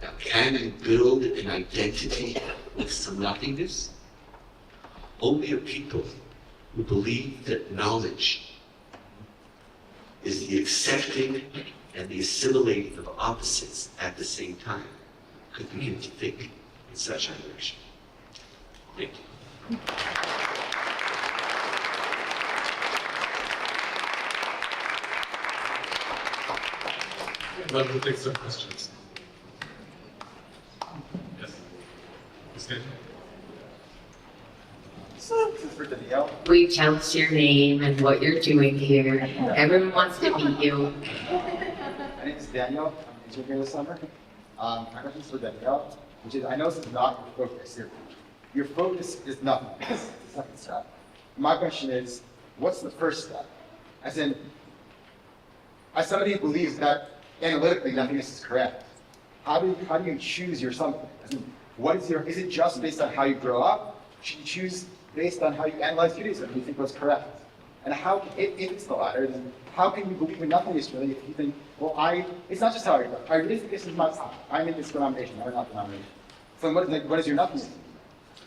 Now, can you build an identity with some nothingness? Only a people who believe that knowledge is the accepting and the assimilating of opposites at the same time could begin to think in such a direction. Thank you. Love to take some questions. Yes. Stand. This is for Donniel. Will you tell us your name and what you're doing here? Everyone wants to meet you. My name is Daniel. I'm an intern here this summer. My question is for Donniel, which is, I know this is not your focus here. Your focus is nothingness, the second step. My question is, what's the first step? As in, as somebody who believes that analytically nothingness is correct, how do you choose your something? As in, is it just based on how you grow up? Should you choose based on how you analyze Judaism and you think was correct? And how, if it's the latter, then how can you believe in nothingness really if you think, well, it's not just how I grow up. I really think this is my time. I'm in this denomination, I'm not denomination. So what is your nothingness?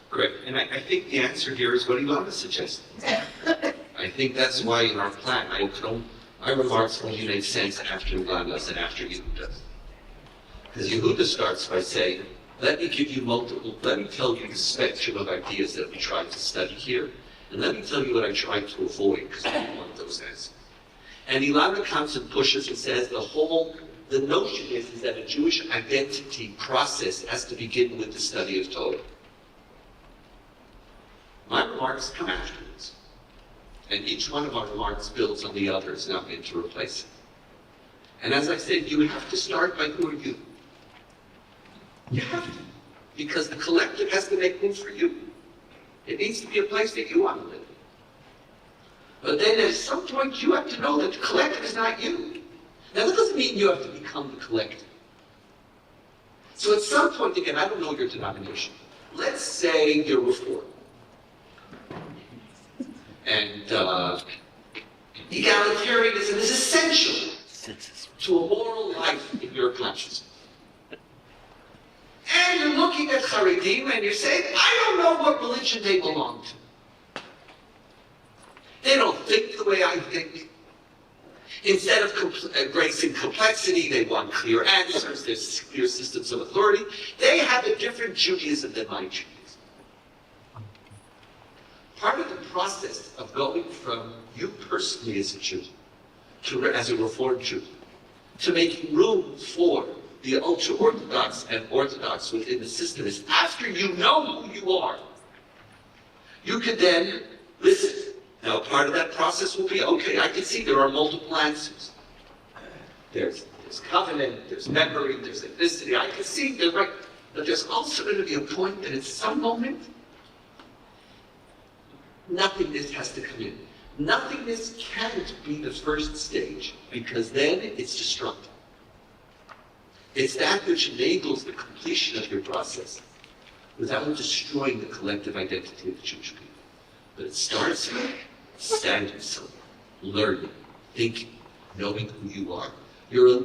Great, and I think the answer here is what Elana suggested. I think that's why in our plan, my remarks only make sense after Elana's and after Yehuda's. Because Yehuda starts by saying, let me tell you the spectrum of ideas that we tried to study here, and let me tell you what I tried to avoid, because I don't want those answers. And Elana comes and pushes and says the notion is that a Jewish identity process has to begin with the study of Torah. My remarks come afterwards. And each one of our remarks builds on the other. It's not meant to replace it. And as I said, you would have to start by who are you? You have to. Because the collective has to make room for you. It needs to be a place that you want to live. But then at some point you have to know that the collective is not you. Now that doesn't mean you have to become the collective. So at some point, again, I don't know your denomination. Let's say you're Reformed. And egalitarianism is essential to a moral life in your consciousness. And you're looking at Haredim and you're saying, I don't know what religion they belong to. They don't think the way I think. Instead of embracing complexity, they want clear answers, there's clear systems of authority. They have a different Judaism than my Judaism. Part of the process of going from you personally as a Jew, as a Reformed Jew, to making room for the ultra-Orthodox and Orthodox within the system is after you know who you are, you can then listen. Now, part of that process will be, okay, I can see there are multiple answers. There's covenant, there's memory, there's ethnicity. I can see they're right. But there's also going to be a point that at some moment, nothingness has to come in. Nothingness can't be the first stage, because then it's destructive. It's that which enables the completion of your process without destroying the collective identity of the Jewish people. But it starts with standing somewhere, learning, thinking, knowing who you are. You're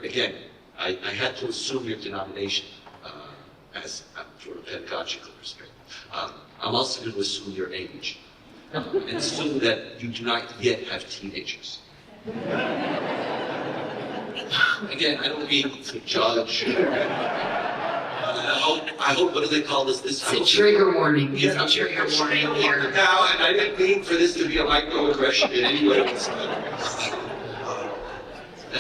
again, I had to assume your denomination as from a pedagogical perspective. I'm also going to assume your age, and assume that you do not yet have teenagers. Again, I don't mean to judge. I hope, what do they call this? It's a trigger warning. It's Yeah, a trigger warning here. now, and I didn't mean for this to be a microaggression in any way.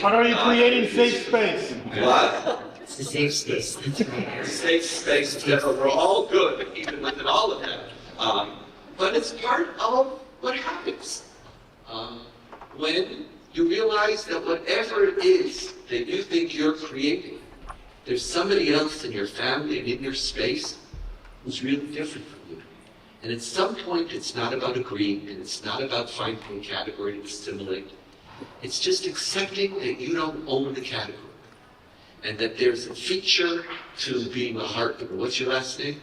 How are you creating safe space? What? It's a safe space. That's right. Safe space, we're all good, even within all of that. But it's part of what happens. When you realize that whatever it is that you think you're creating, there's somebody else in your family and in your space who's really different from you. And at some point, it's not about agreeing, and it's not about finding a category to assimilate. It's just accepting that you don't own the category, and that there's a feature to being a Hartman. What's your last name?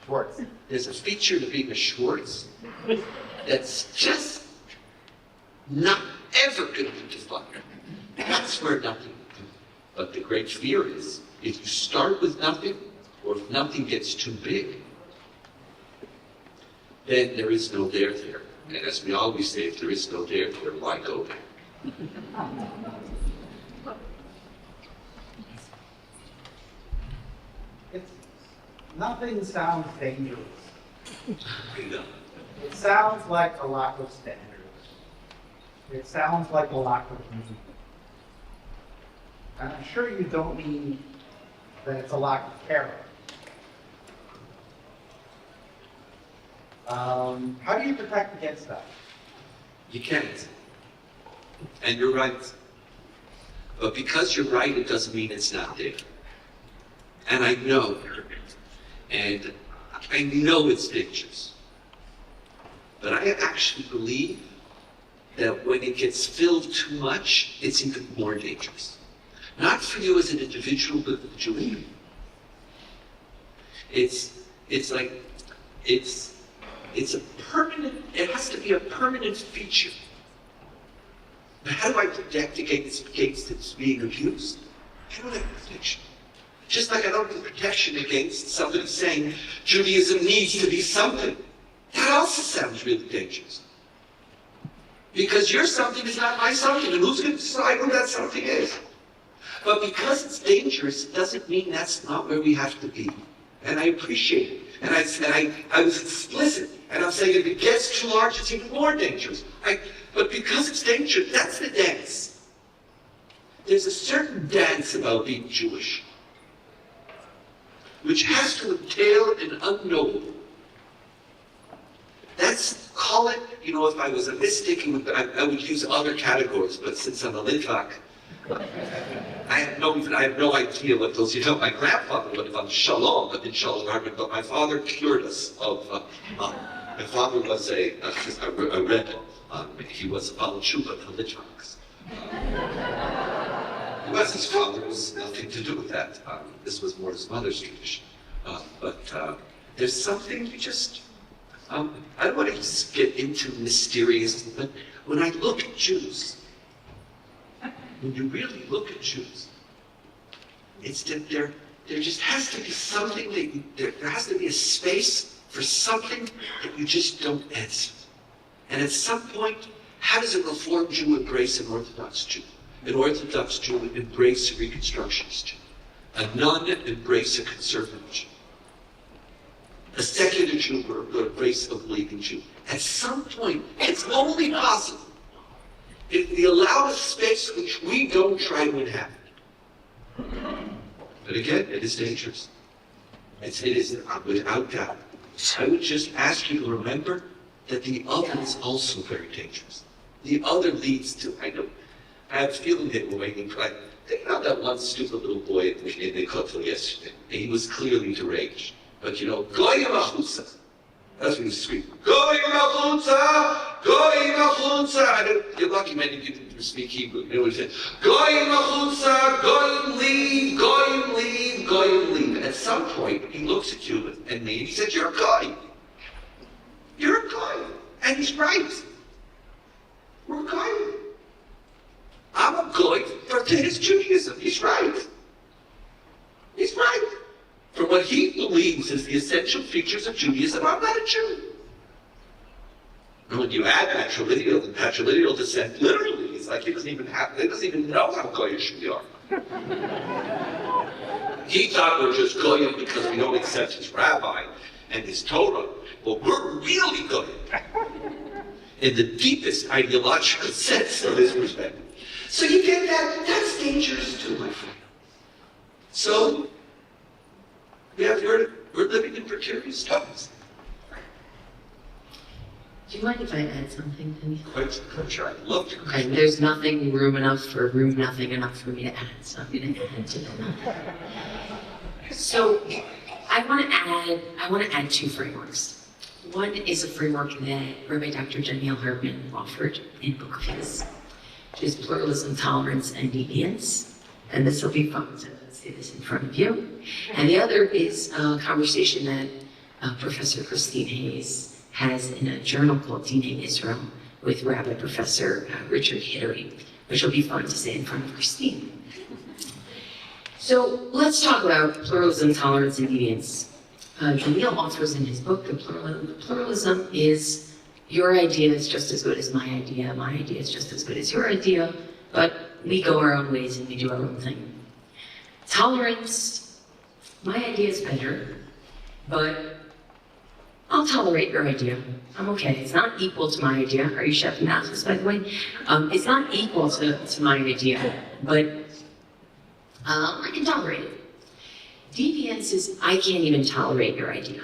Schwartz. There's a feature to being a Schwartz that's just not ever going to be defined. That's where nothing will come. But the great fear is, if you start with nothing, or if nothing gets too big, then there is no there there. And as we always say, if there is no there there, why go there? Nothing sounds dangerous. You know. It sounds like a lack of standards. It sounds like a lack of meaning. And I'm sure you don't mean that it's a lack of character. How do you protect against that? You can't. And you're right. But because you're right, it doesn't mean it's not there. And I know. And I know it's dangerous. But I actually believe that when it gets filled too much, it's even more dangerous. Not for you as an individual, but for the Jewish people. It's a permanent, it has to be a permanent feature. But how do I protect against its being abused? I don't have protection. Just like I don't have protection against somebody saying Judaism needs to be something. That also sounds really dangerous. Because your something is not my something, and who's going to decide who that something is? But because it's dangerous, it doesn't mean that's not where we have to be. And I appreciate it. And I was explicit. And I'm saying if it gets too large, it's even more dangerous. But because it's dangerous, that's the dance. There's a certain dance about being Jewish, which has to entail an unknowable. Call it, if I was a mystic, I would use other categories, but since I'm a Litvak, I have no idea what those, my grandfather would have done Shalom in Shalom Hartman, but my father cured us of, my father was a rebel. He was a Balchuba to Litvaks. His father was nothing to do with that. This was more his mother's tradition. But there's something you just, I don't want to just get into mysterious, but when I look at Jews, when you really look at Jews, it's that there just has to be something that there has to be a space for something that you just don't answer. And at some point, How does a Reformed Jew embrace an Orthodox Jew? An Orthodox Jew embrace a Reconstructionist Jew. A nun embrace a conservative Jew. A secular Jew will embrace a believing Jew. At some point, it's only possible if we allow a space which we don't try to inhabit. But again, it is dangerous. It is without doubt. I would just ask you to remember that the other is also very dangerous. The other leads to, I have a feeling that we're waiting for, think about that one stupid little boy in the club yesterday. He was clearly deranged. But you know, Goyim Achutza. That's what he was screaming. Goyim Achutza! Goyim Achutza! You're lucky many people speak Hebrew. You know what he said? Goyim Achutza! Goyim leave! Goyim leave! Goyim leave. At some point, he looks at you and me and he says, you're a Goyim. You're a Goyim. And he's right. We're a Goyim. I'm a Goyim for his Judaism. He's right. He's right. For what he believes is the essential features of Judaism, I'm not a Jew. And when you add patrilineal and patrilineal descent, literally, it's like he doesn't even know how Goyish we are. He thought we're just Goyim because we don't accept his rabbi and his Torah. Well, we're really Goyim in the deepest ideological sense of his perspective. So you get that, that's dangerous too, my friend. So, we're living in precarious times. Do you mind if I add something, Donniel? Quite sure. I'd love to. Okay, there's nothing nothing enough for me to add, so I'm gonna add to that. So, I want to add two frameworks. One is a framework that Rabbi Dr. Donniel Hartman offered in a book of his, which is Pluralism, Tolerance, and Deviance. And this will be fun, so let's see this in front of you. And the other is a conversation that Professor Christine Hayes has in a journal called Dinei Israel with Rabbi Professor Richard Hittery, which will be fun to say in front of Christine. So let's talk about pluralism, tolerance, and deviance. Donniel offers in his book that pluralism is your idea is just as good as my idea is just as good as your idea, but we go our own ways and we do our own thing. Tolerance, my idea is better, but I'll tolerate your idea. I'm okay. It's not equal to my idea. Are you Chef Nazis, by the way? It's not equal to my idea, but I can tolerate it. Deviance is I can't even tolerate your idea.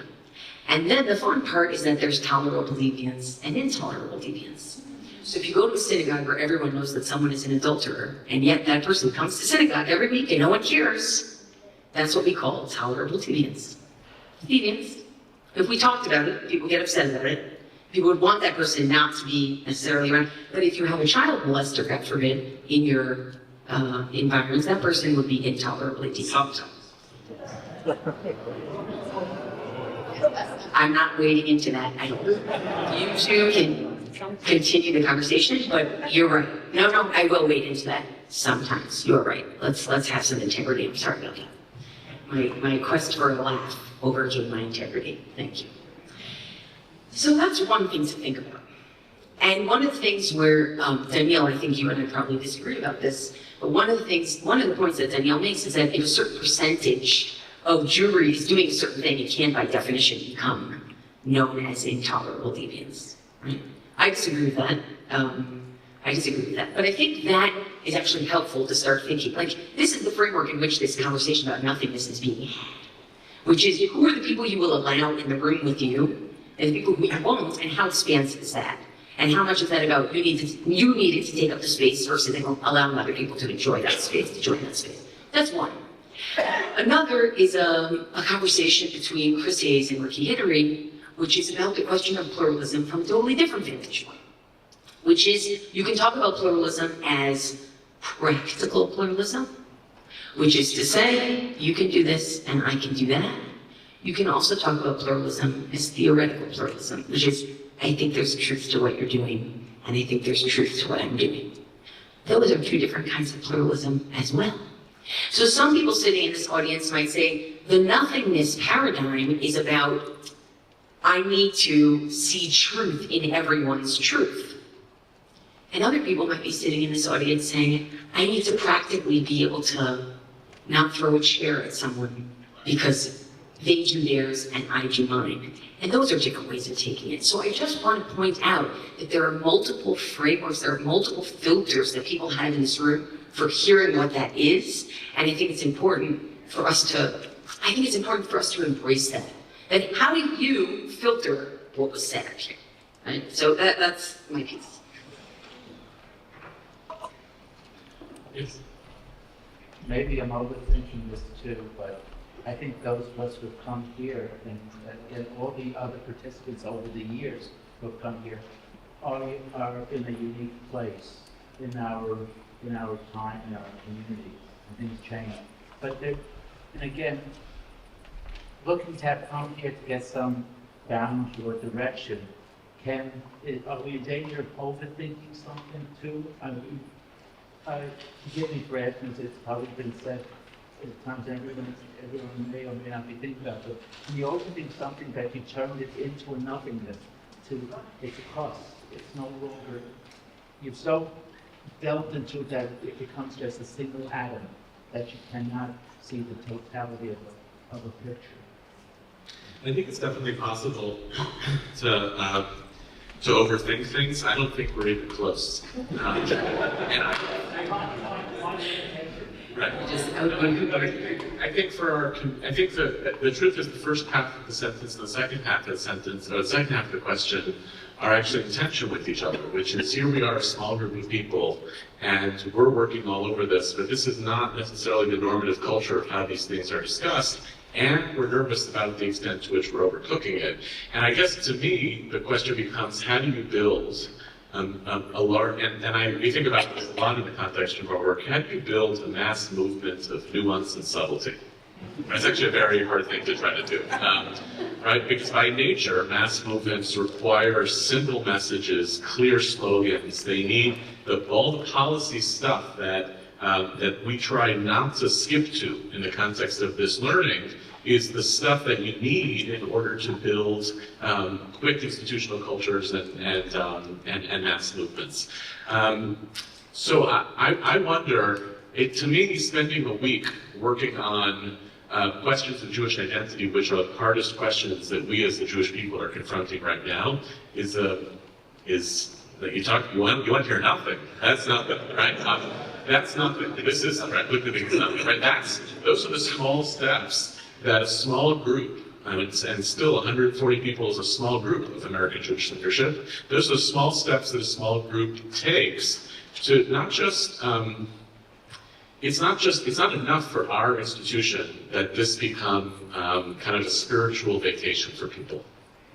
And then the fun part is that there's tolerable deviance and intolerable deviance. So if you go to a synagogue where everyone knows that someone is an adulterer, and yet that person comes to synagogue every week and no one cares, that's what we call tolerable deviance. Deviance. If we talked about it, people get upset about it. People would want that person not to be necessarily around. But if you have a child molester, God forbid, in your environments, that person would be intolerably deviant. I'm not wading into that at all. You two can continue the conversation, but you're right. No, I will wade into that sometimes. You're right. Let's have some integrity. I'm sorry about that. My quest for a laugh overcame my integrity. Thank you. So that's one thing to think about. And one of the things where, Donniel, I think you and I probably disagree about this, but one of the points that Donniel makes is that if a certain percentage of Jewry is doing a certain thing, it can by definition become known as intolerable deviance. Right? I disagree with that. But I think that is actually helpful to start thinking. Like, this is the framework in which this conversation about nothingness is being had. Which is, who are the people you will allow in the room with you, and the people who you won't, and how expansive is that? And how much is that about you needed to take up the space versus allowing other people to enjoy that space, to join that space? That's one. Another is a conversation between Chris Hayes and Ricky Hittery, which is about the question of pluralism from a totally different vantage point. Which is, you can talk about pluralism as practical pluralism, which is to say, you can do this and I can do that. You can also talk about pluralism as theoretical pluralism, which is, I think there's truth to what you're doing, and I think there's truth to what I'm doing. Those are two different kinds of pluralism as well. So some people sitting in this audience might say, the nothingness paradigm is about, I need to see truth in everyone's truth. And other people might be sitting in this audience saying, I need to practically be able to not throw a chair at someone because they do theirs and I do mine. And those are different ways of taking it. So I just want to point out that there are multiple frameworks, there are multiple filters that people have in this room for hearing what that is. And I think it's important for us to, embrace that. And how do you filter what was said here? Right? So that's my piece. Yes. Maybe I'm overthinking this too, but I think those of us who have come here and all the other participants over the years who have come here are in a unique place in our time, in our community, and things change. But and again, looking to have come here to get some balance or direction, are we in danger of overthinking something too? I mean, forgive me for asking this, it's probably been said at times everyone may or may not be thinking about, but when you overthink something that you turned it into a nothingness, it's a cost. It's no longer, you've so delved into it that it becomes just a single atom that you cannot see the totality of a picture. I think it's definitely possible to overthink things. I don't think we're even close. And I think the truth is the first half of the sentence and the second half of the sentence, or the second half of the question, are actually in tension with each other, which is here we are, a small group of people, and we're working all over this, but this is not necessarily the normative culture of how these things are discussed, and we're nervous about the extent to which we're overcooking it. And I guess to me, the question becomes, how do you build a large, we think about this a lot in the context of our work, how do you build a mass movement of nuance and subtlety? It's actually a very hard thing to try to do, right? Because by nature, mass movements require simple messages, clear slogans. They need all the policy stuff that we try not to skip to in the context of this learning is the stuff that you need in order to build quick institutional cultures and mass movements. So I wonder, to me, spending a week working on questions of Jewish identity, which are the hardest questions that we as the Jewish people are confronting right now, is that you want to hear nothing. That's nothing, right? That's nothing. This is right. Look at it's nothing, right? Those are the small steps that a small group, and still 140 people is a small group of American Jewish leadership. Those are the small steps that a small group takes to not just. It's not enough for our institution that this become kind of a spiritual vacation for people.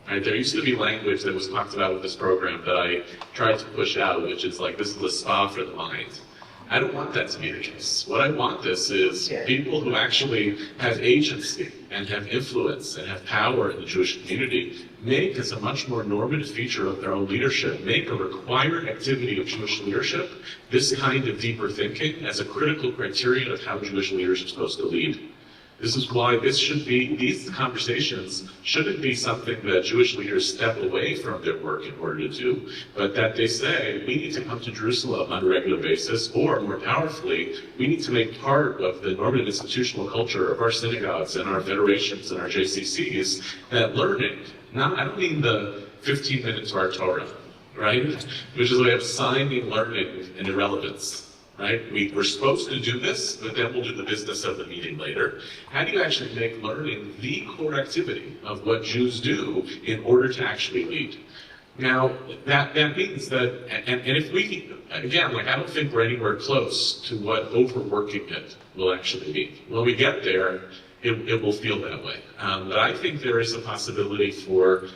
Right? There used to be language that was talked about with this program that I tried to push out, which is like, this is a spa for the mind. I don't want that to be the case. What I want this is people who actually have agency and have influence and have power in the Jewish community make as a much more normative feature of their own leadership, make a required activity of Jewish leadership this kind of deeper thinking as a critical criterion of how Jewish leaders are supposed to lead. This is why these conversations shouldn't be something that Jewish leaders step away from their work in order to do, but that they say, we need to come to Jerusalem on a regular basis, or more powerfully, we need to make part of the normative institutional culture of our synagogues and our federations and our JCCs, that learning, I don't mean the 15 minutes of our Torah, right? Which is a way of signing learning and irrelevance. Right? We're supposed to do this, but then we'll do the business of the meeting later. How do you actually make learning the core activity of what Jews do in order to actually lead? Now, that means that, and if we, again, I don't think we're anywhere close to what overworking it will actually mean. When we get there, it will feel that way. But I think there is a possibility for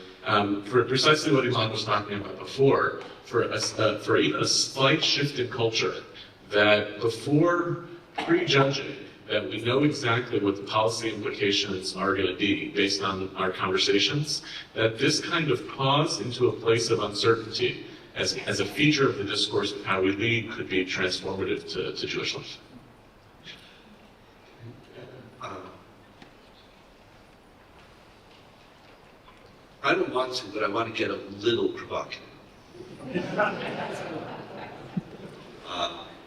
precisely what Elana was talking about before, for even a slight shift in culture, that before prejudging that we know exactly what the policy implications are going to be based on our conversations, that this kind of pause into a place of uncertainty as a feature of the discourse of how we lead could be transformative to Jewish life. I don't want to, but I want to get a little provocative.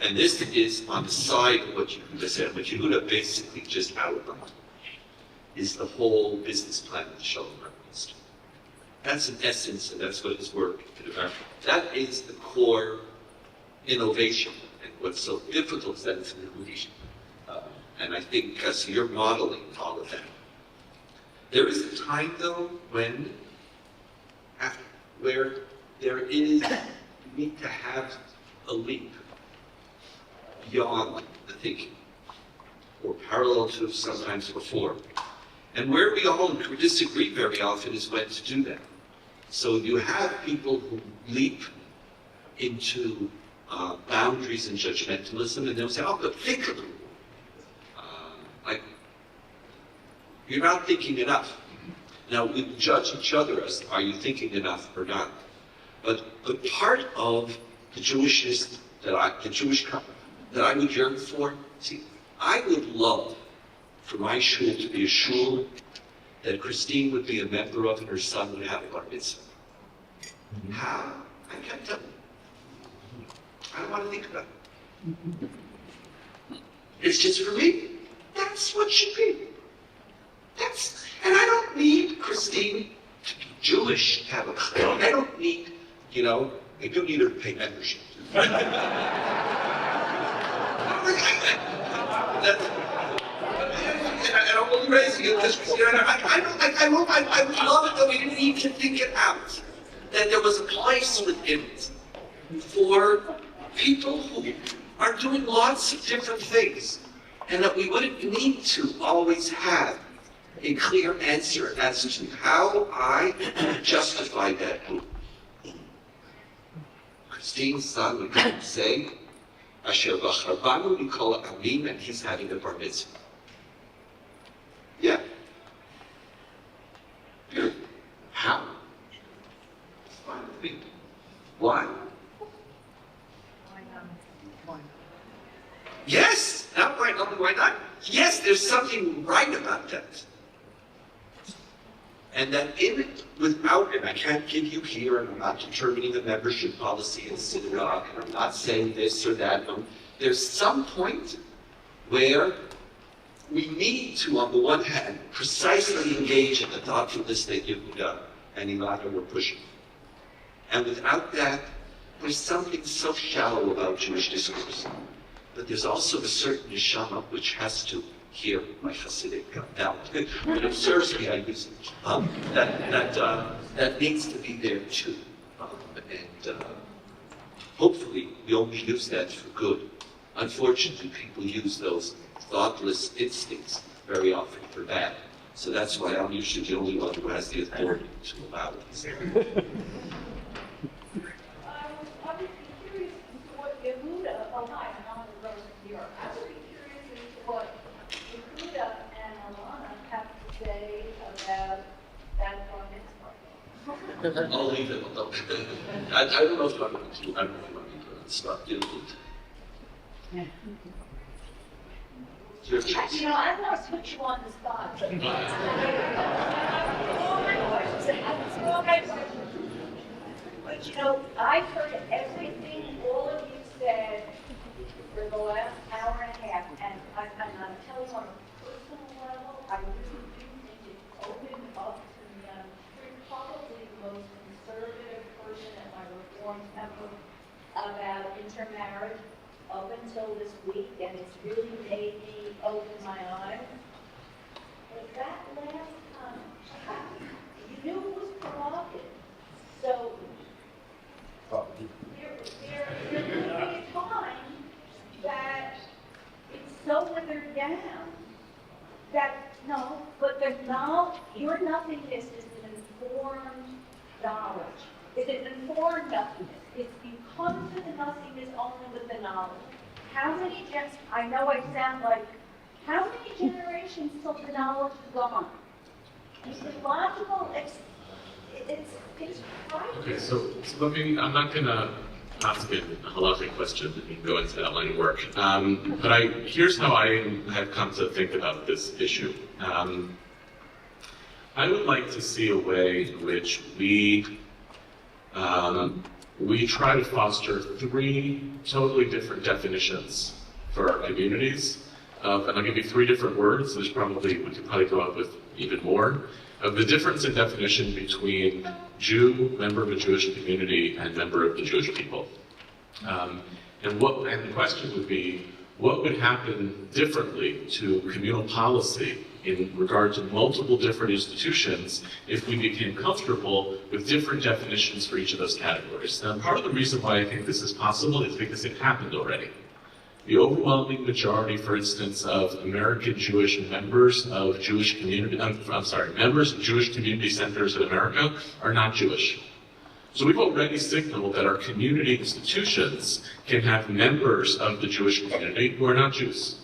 And this is on the side of what Yehuda said, what Yehuda basically just outlined, is the whole business plan of the Shalom Hartman Institute. That's in essence, and that's what his work is about. That is the core innovation, and what's so difficult is that it's Yehudish. And I think because you're modeling all of that. There is a time, though, where there is, you need to have a leap beyond the thinking, or parallel to sometimes before. And where we all disagree very often is when to do that. So you have people who leap into boundaries and judgmentalism, and they'll say, oh, but think of it. Like, you're not thinking enough. Now, we judge each other as, are you thinking enough or not? But part of the Jewishness that I would yearn for, see, I would love for my shul to be a shul that Christine would be a member of and her son would have a bar mitzvah. How? I can't tell you. I don't want to think about it. It's just for me. That's what should be. And I don't need Christine to be Jewish to have a chayil. I don't need, I do need her to pay membership. And I'm only raising it because I would love it that we didn't need to think it out. That there was a place within it for people who are doing lots of different things. And that we wouldn't need to always have a clear answer as to how I justify that move. Christine's son would come and say, Asher Bachrabanu Nikol Amim, and he's having a bar mitzvah. Yeah. Period. How? Fine with me. Why? Yes, not why not, why not? Yes, there's something right about that. And that in it, without it, I can't give you here, and I'm not determining the membership policy in synagogue, and I'm not saying this or that. There's some point where we need to, on the one hand, precisely engage in the thoughtfulness that Yehuda and Elana were pushing. And without that, there's something so shallow about Jewish discourse. But there's also a certain neshama which has to hear my Hasidic now. It observes me, I use it. That needs to be there too. And hopefully we only use that for good. Unfortunately, people use those thoughtless instincts very often for bad. So that's why I'm usually the only one who has the authority to allow it. I'll leave it alone. I don't know if I'm going to. I don't know if I'm going to stop doing it. Your choice. I want to put you on the spot. But I've heard everything all of you said for the last hour and a half, and I'm telling you on a personal level, I really do think it's opened up to me. I'm probably the most conservative person at my Reform temple about intermarriage up until this week, and it's really made me open my eyes. But that last time, you knew it was provocative. So there will be a time that it's so withered down that your nothingness is an informed knowledge. It's an informed nothingness. If you come to the nothingness only with the knowledge, how many generations till the knowledge is gone? It's logical, it's right. Okay, so let me, I'm not going to ask a halachic question and go into that line of work. But here's how I have come to think about this issue. I would like to see a way in which we we try to foster 3 totally different definitions for our communities. And I'll give you 3 different words. We could probably come up with even more. Of the difference in definition between Jew, member of a Jewish community, and member of the Jewish people. And the question would be, what would happen differently to communal policy in regard to multiple different institutions if we became comfortable with different definitions for each of those categories? Now, part of the reason why I think this is possible is because it happened already. The overwhelming majority, for instance, of American Jewish members of Jewish community, members of Jewish community centers in America are not Jewish. So we've already signaled that our community institutions can have members of the Jewish community who are not Jews.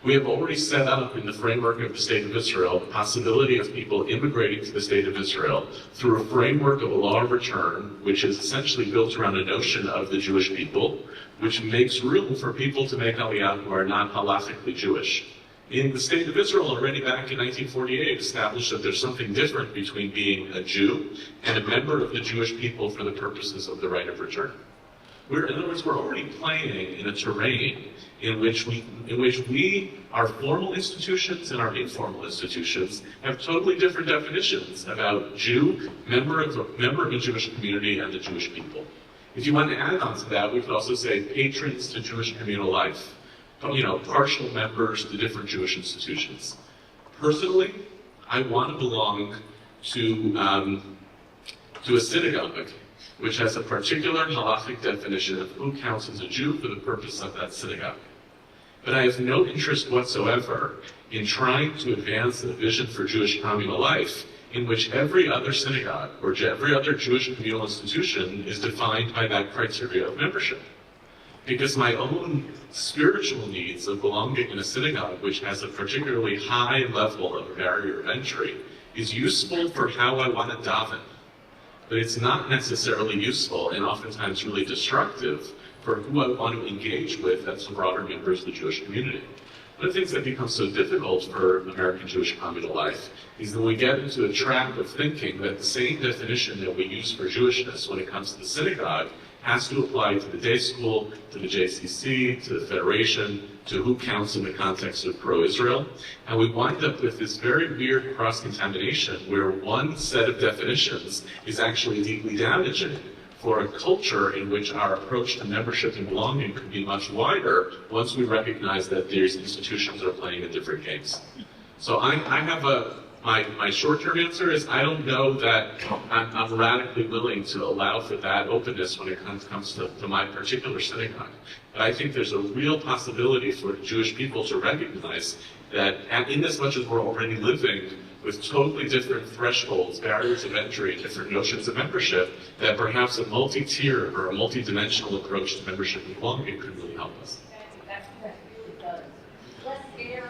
We have already set up in the framework of the State of Israel the possibility of people immigrating to the State of Israel through a framework of a law of return, which is essentially built around a notion of the Jewish people, which makes room for people to make Aliyah who are not halachically Jewish. In the State of Israel, already back in 1948, established that there's something different between being a Jew and a member of the Jewish people for the purposes of the right of return. In other words, we're already playing in a terrain in which our formal institutions and our informal institutions have totally different definitions about Jew, member of a Jewish community, and the Jewish people. If you want to add on to that, we could also say patrons to Jewish communal life, partial members to different Jewish institutions. Personally, I want to belong to a synagogue which has a particular halachic definition of who counts as a Jew for the purpose of that synagogue. But I have no interest whatsoever in trying to advance the vision for Jewish communal life in which every other synagogue or every other Jewish communal institution is defined by that criteria of membership. Because my own spiritual needs of belonging in a synagogue which has a particularly high level of a barrier of entry is useful for how I want to daven. But it's not necessarily useful and oftentimes really destructive for who I want to engage with as broader members of the Jewish community. One of the things that becomes so difficult for American Jewish communal life is that we get into a trap of thinking that the same definition that we use for Jewishness when it comes to the synagogue has to apply to the day school, to the JCC, to the Federation, to who counts in the context of pro-Israel. And we wind up with this very weird cross-contamination where one set of definitions is actually deeply damaging for a culture in which our approach to membership and belonging could be much wider once we recognize that these institutions are playing in different games. So I have my short-term answer is I don't know that I'm radically willing to allow for that openness when it comes to my particular synagogue. But I think there's a real possibility for the Jewish people to recognize that in as much as we're already living with totally different thresholds, barriers of entry, different notions of membership, that perhaps a multi-tier or a multi-dimensional approach to membership and belonging could really help us. That really does. Less scary, I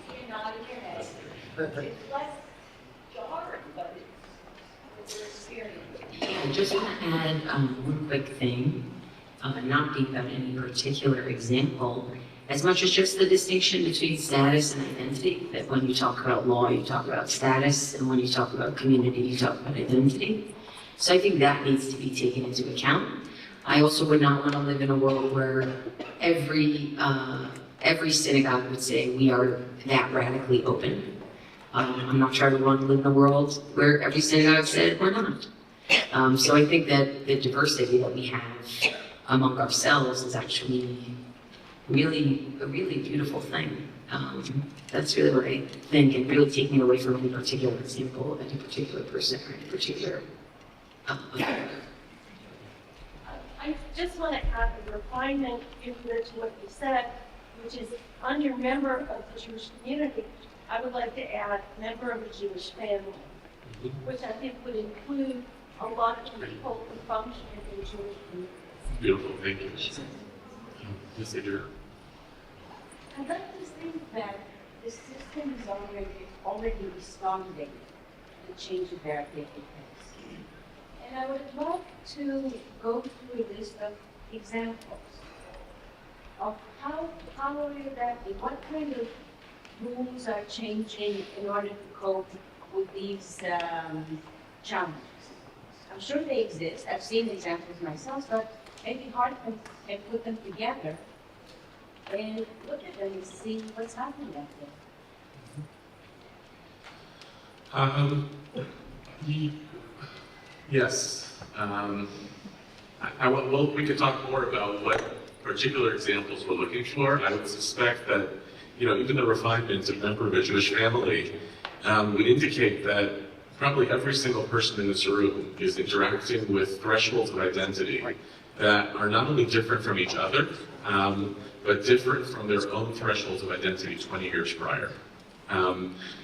see a nod in your head. It's less jarring, but it's your experience. I just want to add one quick thing, not being about any particular example, as much as just the distinction between status and identity, that when you talk about law, you talk about status, and when you talk about community, you talk about identity. So I think that needs to be taken into account. I also would not want to live in a world where every synagogue would say we are that radically open. I'm not trying to live in a world where every synagogue said we're not. So I think that the diversity that we have among ourselves is actually a really beautiful thing. That's really what I think, and really taking it away from any particular example of any particular person or any particular I just want to add a refinement to what you said, which is under member of the Jewish community, I would like to add member of a Jewish family, which I think would include a lot of people who function in the Jewish community. Beautiful, thank you. Yes, Adrian. I'd like to think that the system is already responding to the changes that are taking place. And I would love to go through a list of examples of how are you adapting, what kind of rules are changing in order to cope with these challenges. I'm sure they exist. I've seen examples myself, but maybe Hartman can put them together and look at them and see what's happening out there. Yes. Well, we could talk more about what particular examples we're looking for. I would suspect that, even the refinement of member of a Jewish family would indicate that probably every single person in this room is interacting with thresholds of identity that are not only different from each other, but different from their own thresholds of identity 20 years prior.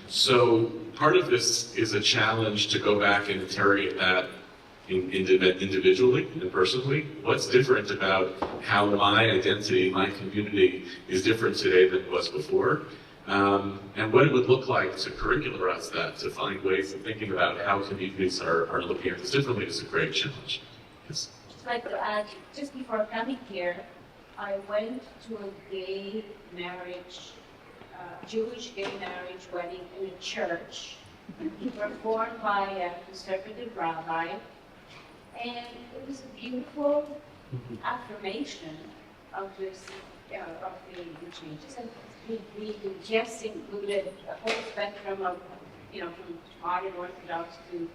So part of this is a challenge to go back and interrogate that individually and personally. What's different about how my identity, my community is different today than it was before? And what it would look like to curricularize that, to find ways of thinking about how communities are looking at this differently is a great challenge. Yes. Just like to add, just before coming here, I went to a gay marriage, Jewish gay marriage wedding in a church performed by a conservative rabbi, and it was a beautiful affirmation of this, of the changes. And the guests included a whole spectrum of, from modern Orthodox to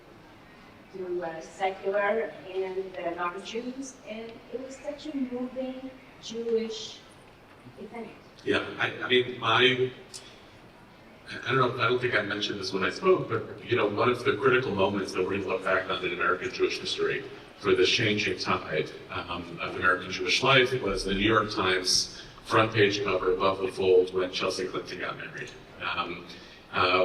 secular and non-Jews, and it was such a moving Jewish event. Yeah, I don't think I mentioned this when I spoke, but one of the critical moments that we're going to look back on in American Jewish history for the changing tide of American Jewish life was the New York Times front page cover above the fold when Chelsea Clinton got married,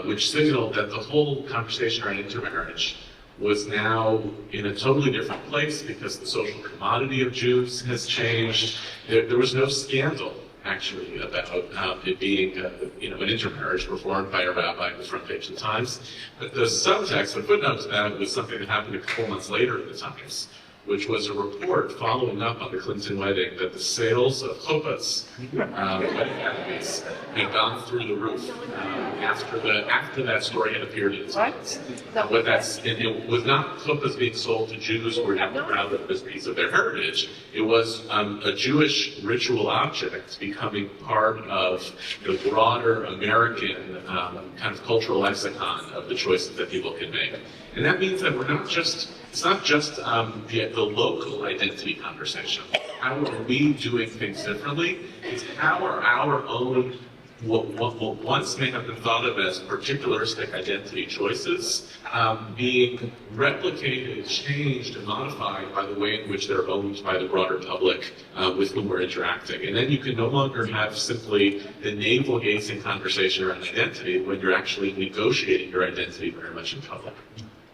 which signaled that the whole conversation around intermarriage was now in a totally different place because the social commodity of Jews has changed. There was no scandal, actually, about it being an intermarriage performed by a rabbi in the front page of the Times. But the subtext, the footnote to that, was something that happened a couple months later in the Times, which was a report following up on the Clinton wedding that the sales of chuppahs, wedding canopies, had gone through the roof after that story had appeared in the Times. It was not chuppahs being sold to Jews who were now proud of this piece of their heritage. It was a Jewish ritual object becoming part of the broader American kind of cultural lexicon of the choices that people can make. And that means that it's not just the local identity conversation. How are we doing things differently? It's how are our own, what once may have been thought of as particularistic identity choices, being replicated, changed, and modified by the way in which they're owned by the broader public with whom we're interacting. And then you can no longer have simply the navel-gazing conversation around identity when you're actually negotiating your identity very much in public.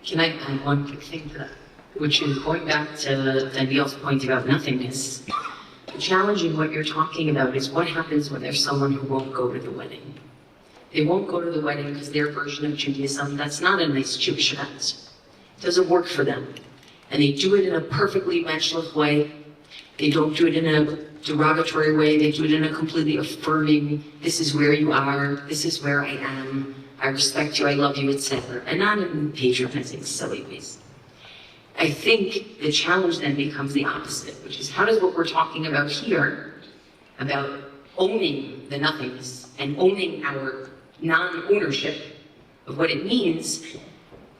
Can I add one quick thing to that? Which is going back to Donniel's point about nothingness. Challenging what you're talking about is what happens when there's someone who won't go to the wedding. They won't go to the wedding because their version of Judaism, that's not a nice Jewish event. It doesn't work for them. And they do it in a perfectly matchless way. They don't do it in a derogatory way. They do it in a completely affirming, this is where you are, this is where I am, I respect you, I love you, etc. And not in patronizing, silly ways. I think the challenge then becomes the opposite, which is how does what we're talking about here, about owning the nothingness and owning our non-ownership of what it means,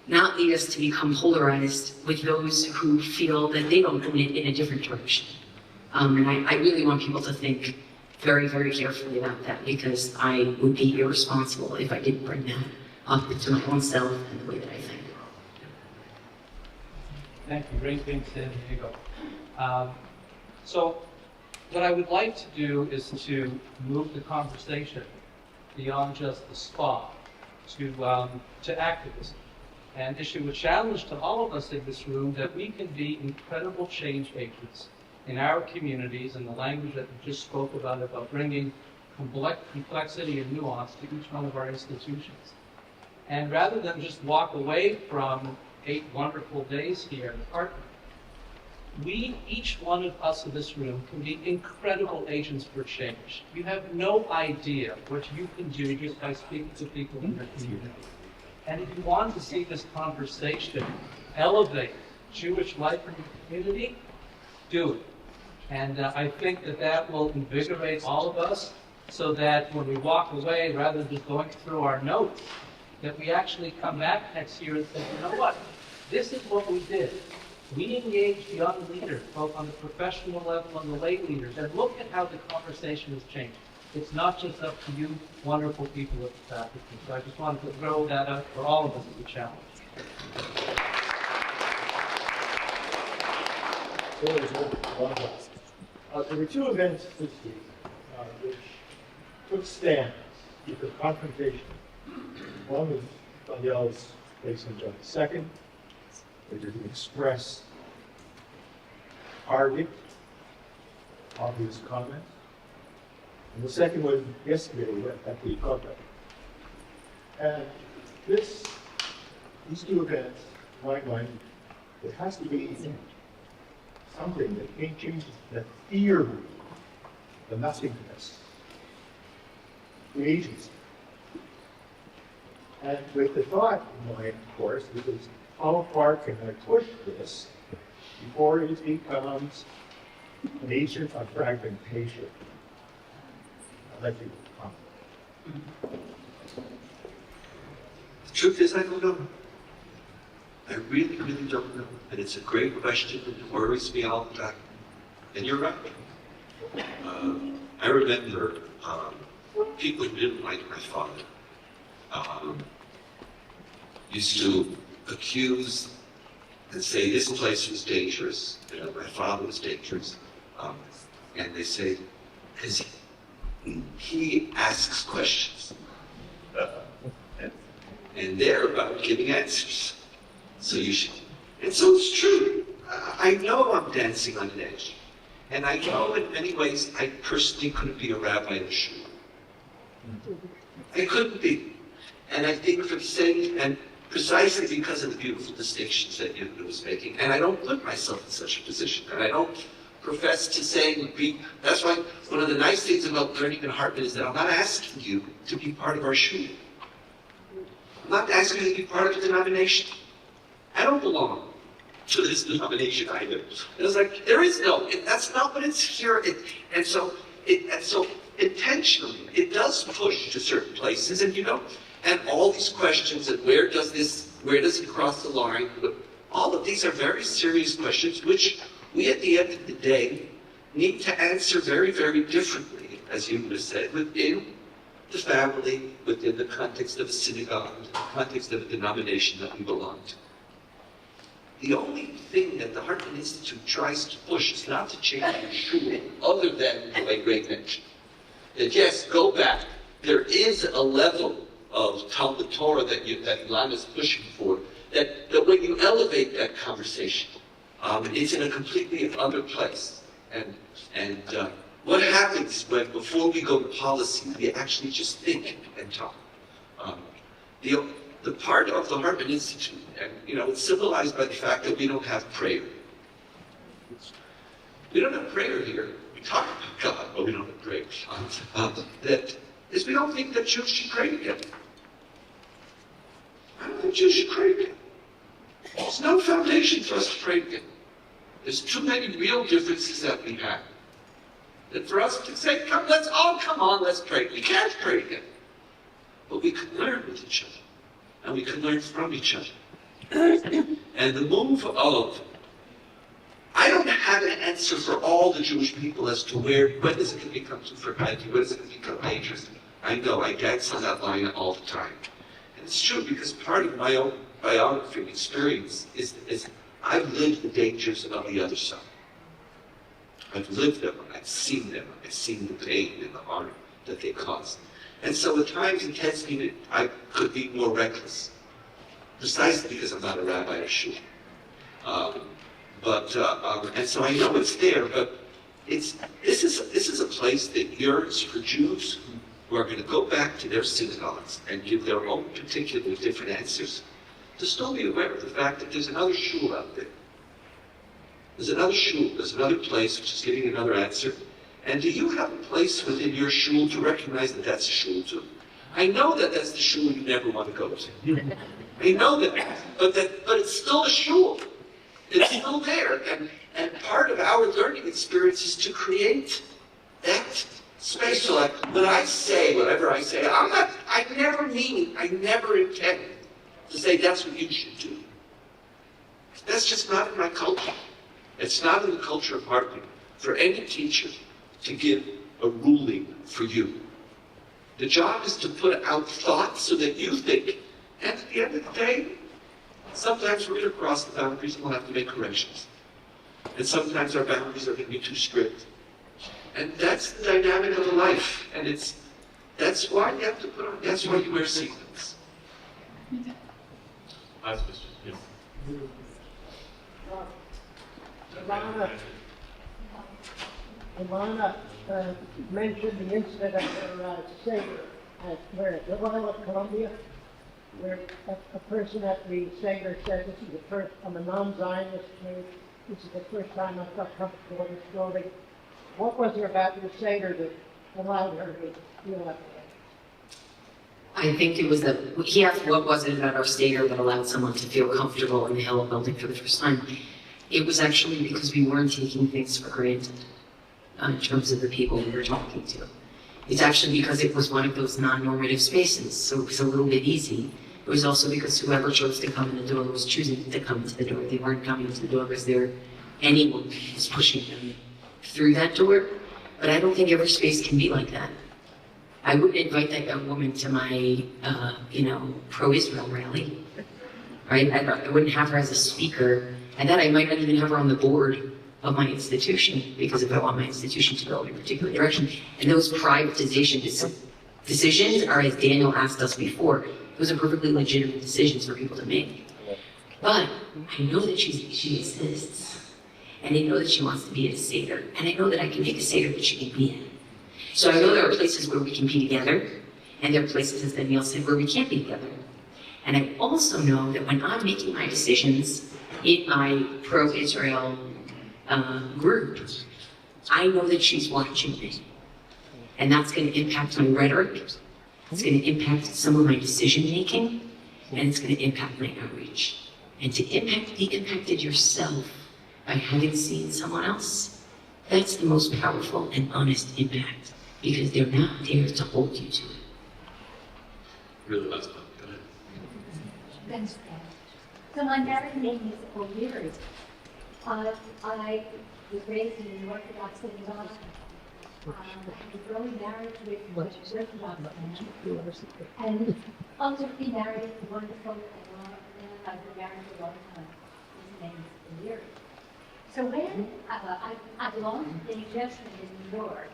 not lead us to become polarized with those who feel that they don't own it in a different direction. And I really want people to think very, very carefully about that, because I would be irresponsible if I didn't bring that up to my own self and the way that I think. Thank you. Great thing said, Diego. So what I would like to do is to move the conversation beyond just the spa to activism and issue a challenge to all of us in this room that we can be incredible change agents in our communities, and the language that we just spoke about bringing complexity and nuance to each one of our institutions. And rather than just walk away from 8 wonderful days here in Hartman, each one of us in this room can be incredible agents for change. You have no idea what you can do just by speaking to people in your community. And if you want to see this conversation elevate Jewish life in your community, do it. And I think that that will invigorate all of us so that when we walk away, rather than just going through our notes, that we actually come back next year and say, you know what, this is what we did. We engaged young leaders, both on the professional level and the lay leaders, and look at how the conversation has changed. It's not just up to you wonderful people at the faculty. So I just wanted to throw that out for all of us as a challenge. There were two events this week which took stands with the confrontation. One was Donniel's place on July 2nd, where you can express target, obvious comments. And the second was yesterday at the Kogod. And these two events, in my mind, it has to be something that changes the theory, the nothingness, the agency. And with the thought in mind, of course, is how far can I push this before it becomes an agent of fragmentation? I'll let you comment. The truth is, I don't know. I really, really don't know. And it's a great question and it worries me all the time. And you're right. I remember people who didn't like my father used to accuse and say this place was dangerous, my father was dangerous. And they say, because he asks questions. And they're about giving answers. So you should. And so it's true. I know I'm dancing on an edge. And I know in many ways I personally couldn't be a rabbi in a shul. I couldn't be. And I think for the sake, and precisely because of the beautiful distinctions that Yehuda was making, and I don't put myself in such a position, and I don't profess to say, that's why one of the nice things about learning in Hartman is that I'm not asking you to be part of our shul. I'm not asking you to be part of a denomination. I don't belong to this denomination either. It's like, there is no, that's not what it's here. And so intentionally, it does push to certain places, and and all these questions, and where does it cross the line? All of these are very serious questions, which we at the end of the day need to answer very, very differently, as you would have said, within the family, within the context of a synagogue, within the context of a denomination that we belong to. The only thing that the Hartman Institute tries to push is not to change the shul, other than the way Ray mentioned. That yes, go back. There is a level of Talmud Torah that Elana is pushing for, that when you elevate that conversation, it's in a completely other place. And what happens when, before we go to policy, we actually just think and talk? The part of the Hartman Institute, and it's symbolized by the fact that we don't have prayer. We don't have prayer here. We talk about God, but we don't have prayer. That is, we don't think that Jews should pray together. I don't think Jews should pray together. There's no foundation for us to pray together. There's too many real differences that we have. That for us to say, come on, let's pray. We can't pray together. But we can learn with each other. And we can learn from each other. And the move of, I don't have an answer for all the Jewish people as to when is it going to become too fermented, when is it going to become dangerous. I know, I dance on that line all the time. And it's true, because part of my own biography and experience is I've lived the dangers of the other side. I've lived them, I've seen the pain and the harm that they cause. And so at times it tends me that I could be more reckless, precisely because I'm not a rabbi or shul. And so I know it's there, but this is a place that yearns for Jews who are going to go back to their synagogues and give their own particular different answers, to still be aware of the fact that there's another shul out there. There's another shul, there's another place which is giving another answer. And do you have a place within your shul to recognize that that's a shul too? I know that that's the shul you never want to go to. I know that, but it's still a shul. It's still there, and part of our learning experience is to create that space. So like, when I say whatever I say, I never intend to say that's what you should do. That's just not in my culture. It's not in the culture of Hartman for any teacher to give a ruling for you. The job is to put out thoughts so that you think, and at the end of the day, sometimes we're going to cross the boundaries and we'll have to make corrections. And sometimes our boundaries are going to be too strict. And that's the dynamic of the life. And that's why you have to put on, that's why you wear sequins. Last question, yes. Elana mentioned the incident of her Seder at Little Columbia, where a person at the Seder said, "This is the first, I'm a non-Zionist Jew. This is the first time I felt comfortable in this building." What was there about your Seder that allowed her to feel that way? I think it was that he asked what was it about our Seder that allowed someone to feel comfortable in the Hill building for the first time. It was actually because we weren't taking things for granted in terms of the people we were talking to. It's actually because it was one of those non-normative spaces, so it was a little bit easy. It was also because whoever chose to come in the door was choosing to come into the door. They weren't coming into the door because anyone was pushing them through that door. But I don't think every space can be like that. I wouldn't invite that young woman to my, pro-Israel rally, right? I wouldn't have her as a speaker, and then I might not even have her on the board of my institution, because if I want my institution to go in a particular direction. And those privatization decisions are, as Daniel asked us before, those are perfectly legitimate decisions for people to make. But I know that she exists, and I know that she wants to be at a Seder, and I know that I can make a Seder that she can be in. So I know there are places where we can be together, and there are places, as Donniel said, where we can't be together. And I also know that when I'm making my decisions in my pro-Israel group, I know that she's watching me. And that's going to impact my rhetoric, it's going to impact some of my decision-making, and it's going to impact my outreach. And to be impacted yourself by having seen someone else, that's the most powerful and honest impact, because they're not there to hold you to it. Really last one, go ahead. Thanks, Pat. So my married name is O'Leary. I was raised in an Orthodox synagogue. I was early married with an Orthodox man. And ultimately married a wonderful man I've been married for a long time. His name is O'Leary. So when I belonged to the Jewishness in New York,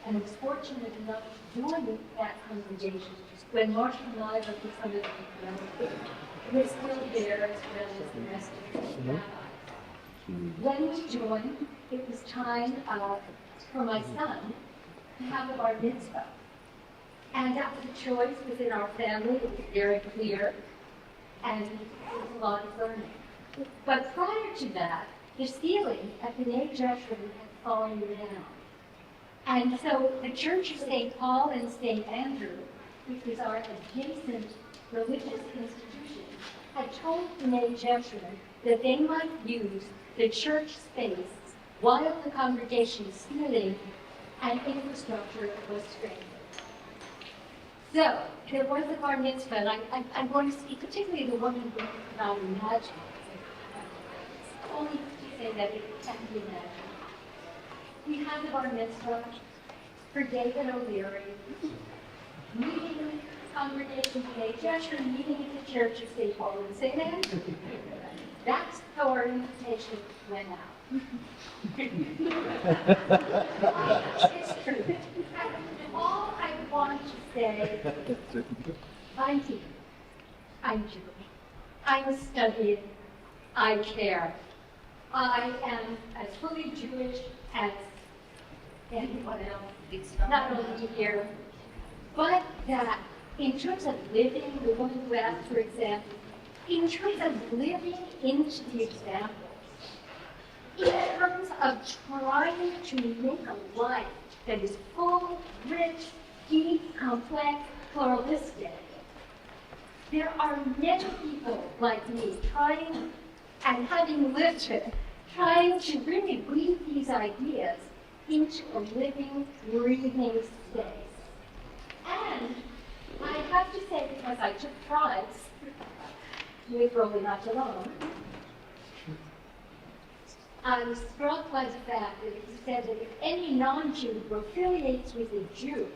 and was fortunate enough to join that congregation when Marshall and I were some of the people, we're still there as well as the rest of the rabbis. When we joined, it was time for my son to have a bar mitzvah. And that was a choice within our family. It was very clear, and it was a lot of learning. But prior to that, the ceiling at the B'nai Jeshurun had fallen down. And so the Church of St. Paul and St. Andrew, which was our adjacent religious institution, had told the B'nai Jeshurun that they might use the church space while the congregation ceiling and infrastructure was strengthened. So there was a bar mitzvah, and I'm going to speak particularly the woman who cannot imagine. Only to say that it can be imagined. We had the bar mitzvah for David O'Leary, meeting congregation B'nai Jeshurun, meeting at the Church of St. Paul and St. Andrew. That's how our invitation went out. It's true. All I want to say, I'm here. I'm Jewish. I'm studying. I care. I am as fully Jewish as anyone else, not only here, but that in terms of living, the woman who asked, for example, in terms of living into the example, in terms of trying to make a life that is full, rich, deep, complex, pluralistic, there are many people like me trying and having lived it, trying to really weave these ideas into a living, breathing space. And I have to say, because I took prize with Rolling Not Alone, I was struck by the fact that he said that if any non-Jew affiliates with a Jew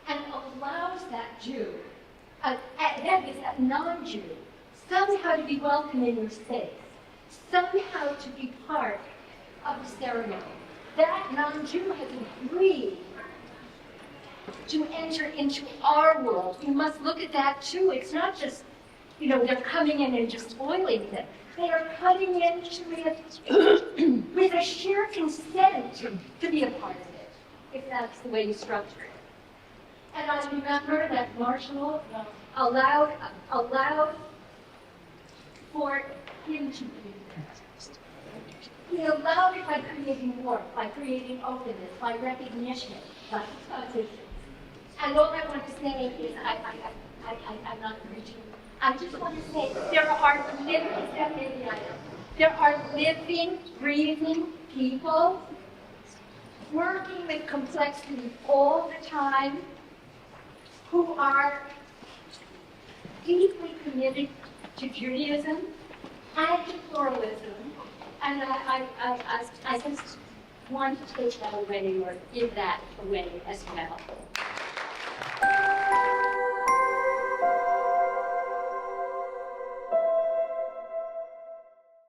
and allows that Jew, that is, that non-Jew, somehow to be welcome in your space, somehow to be part of the ceremony, that non-Jew has agreed to enter into our world. You must look at that too. It's not just, they're coming in and just spoiling it. They are cutting into it with a sheer consent to be a part of it, if that's the way you structure it. And I remember that Marshall allowed for him to be there. He allowed it by creating warmth, by creating openness, by recognition, by position. And all I want to say is, I'm not preaching. I just want to say there are living, breathing people working with complexity all the time who are deeply committed to Judaism and to pluralism. And I just want to take that away or give that away as well.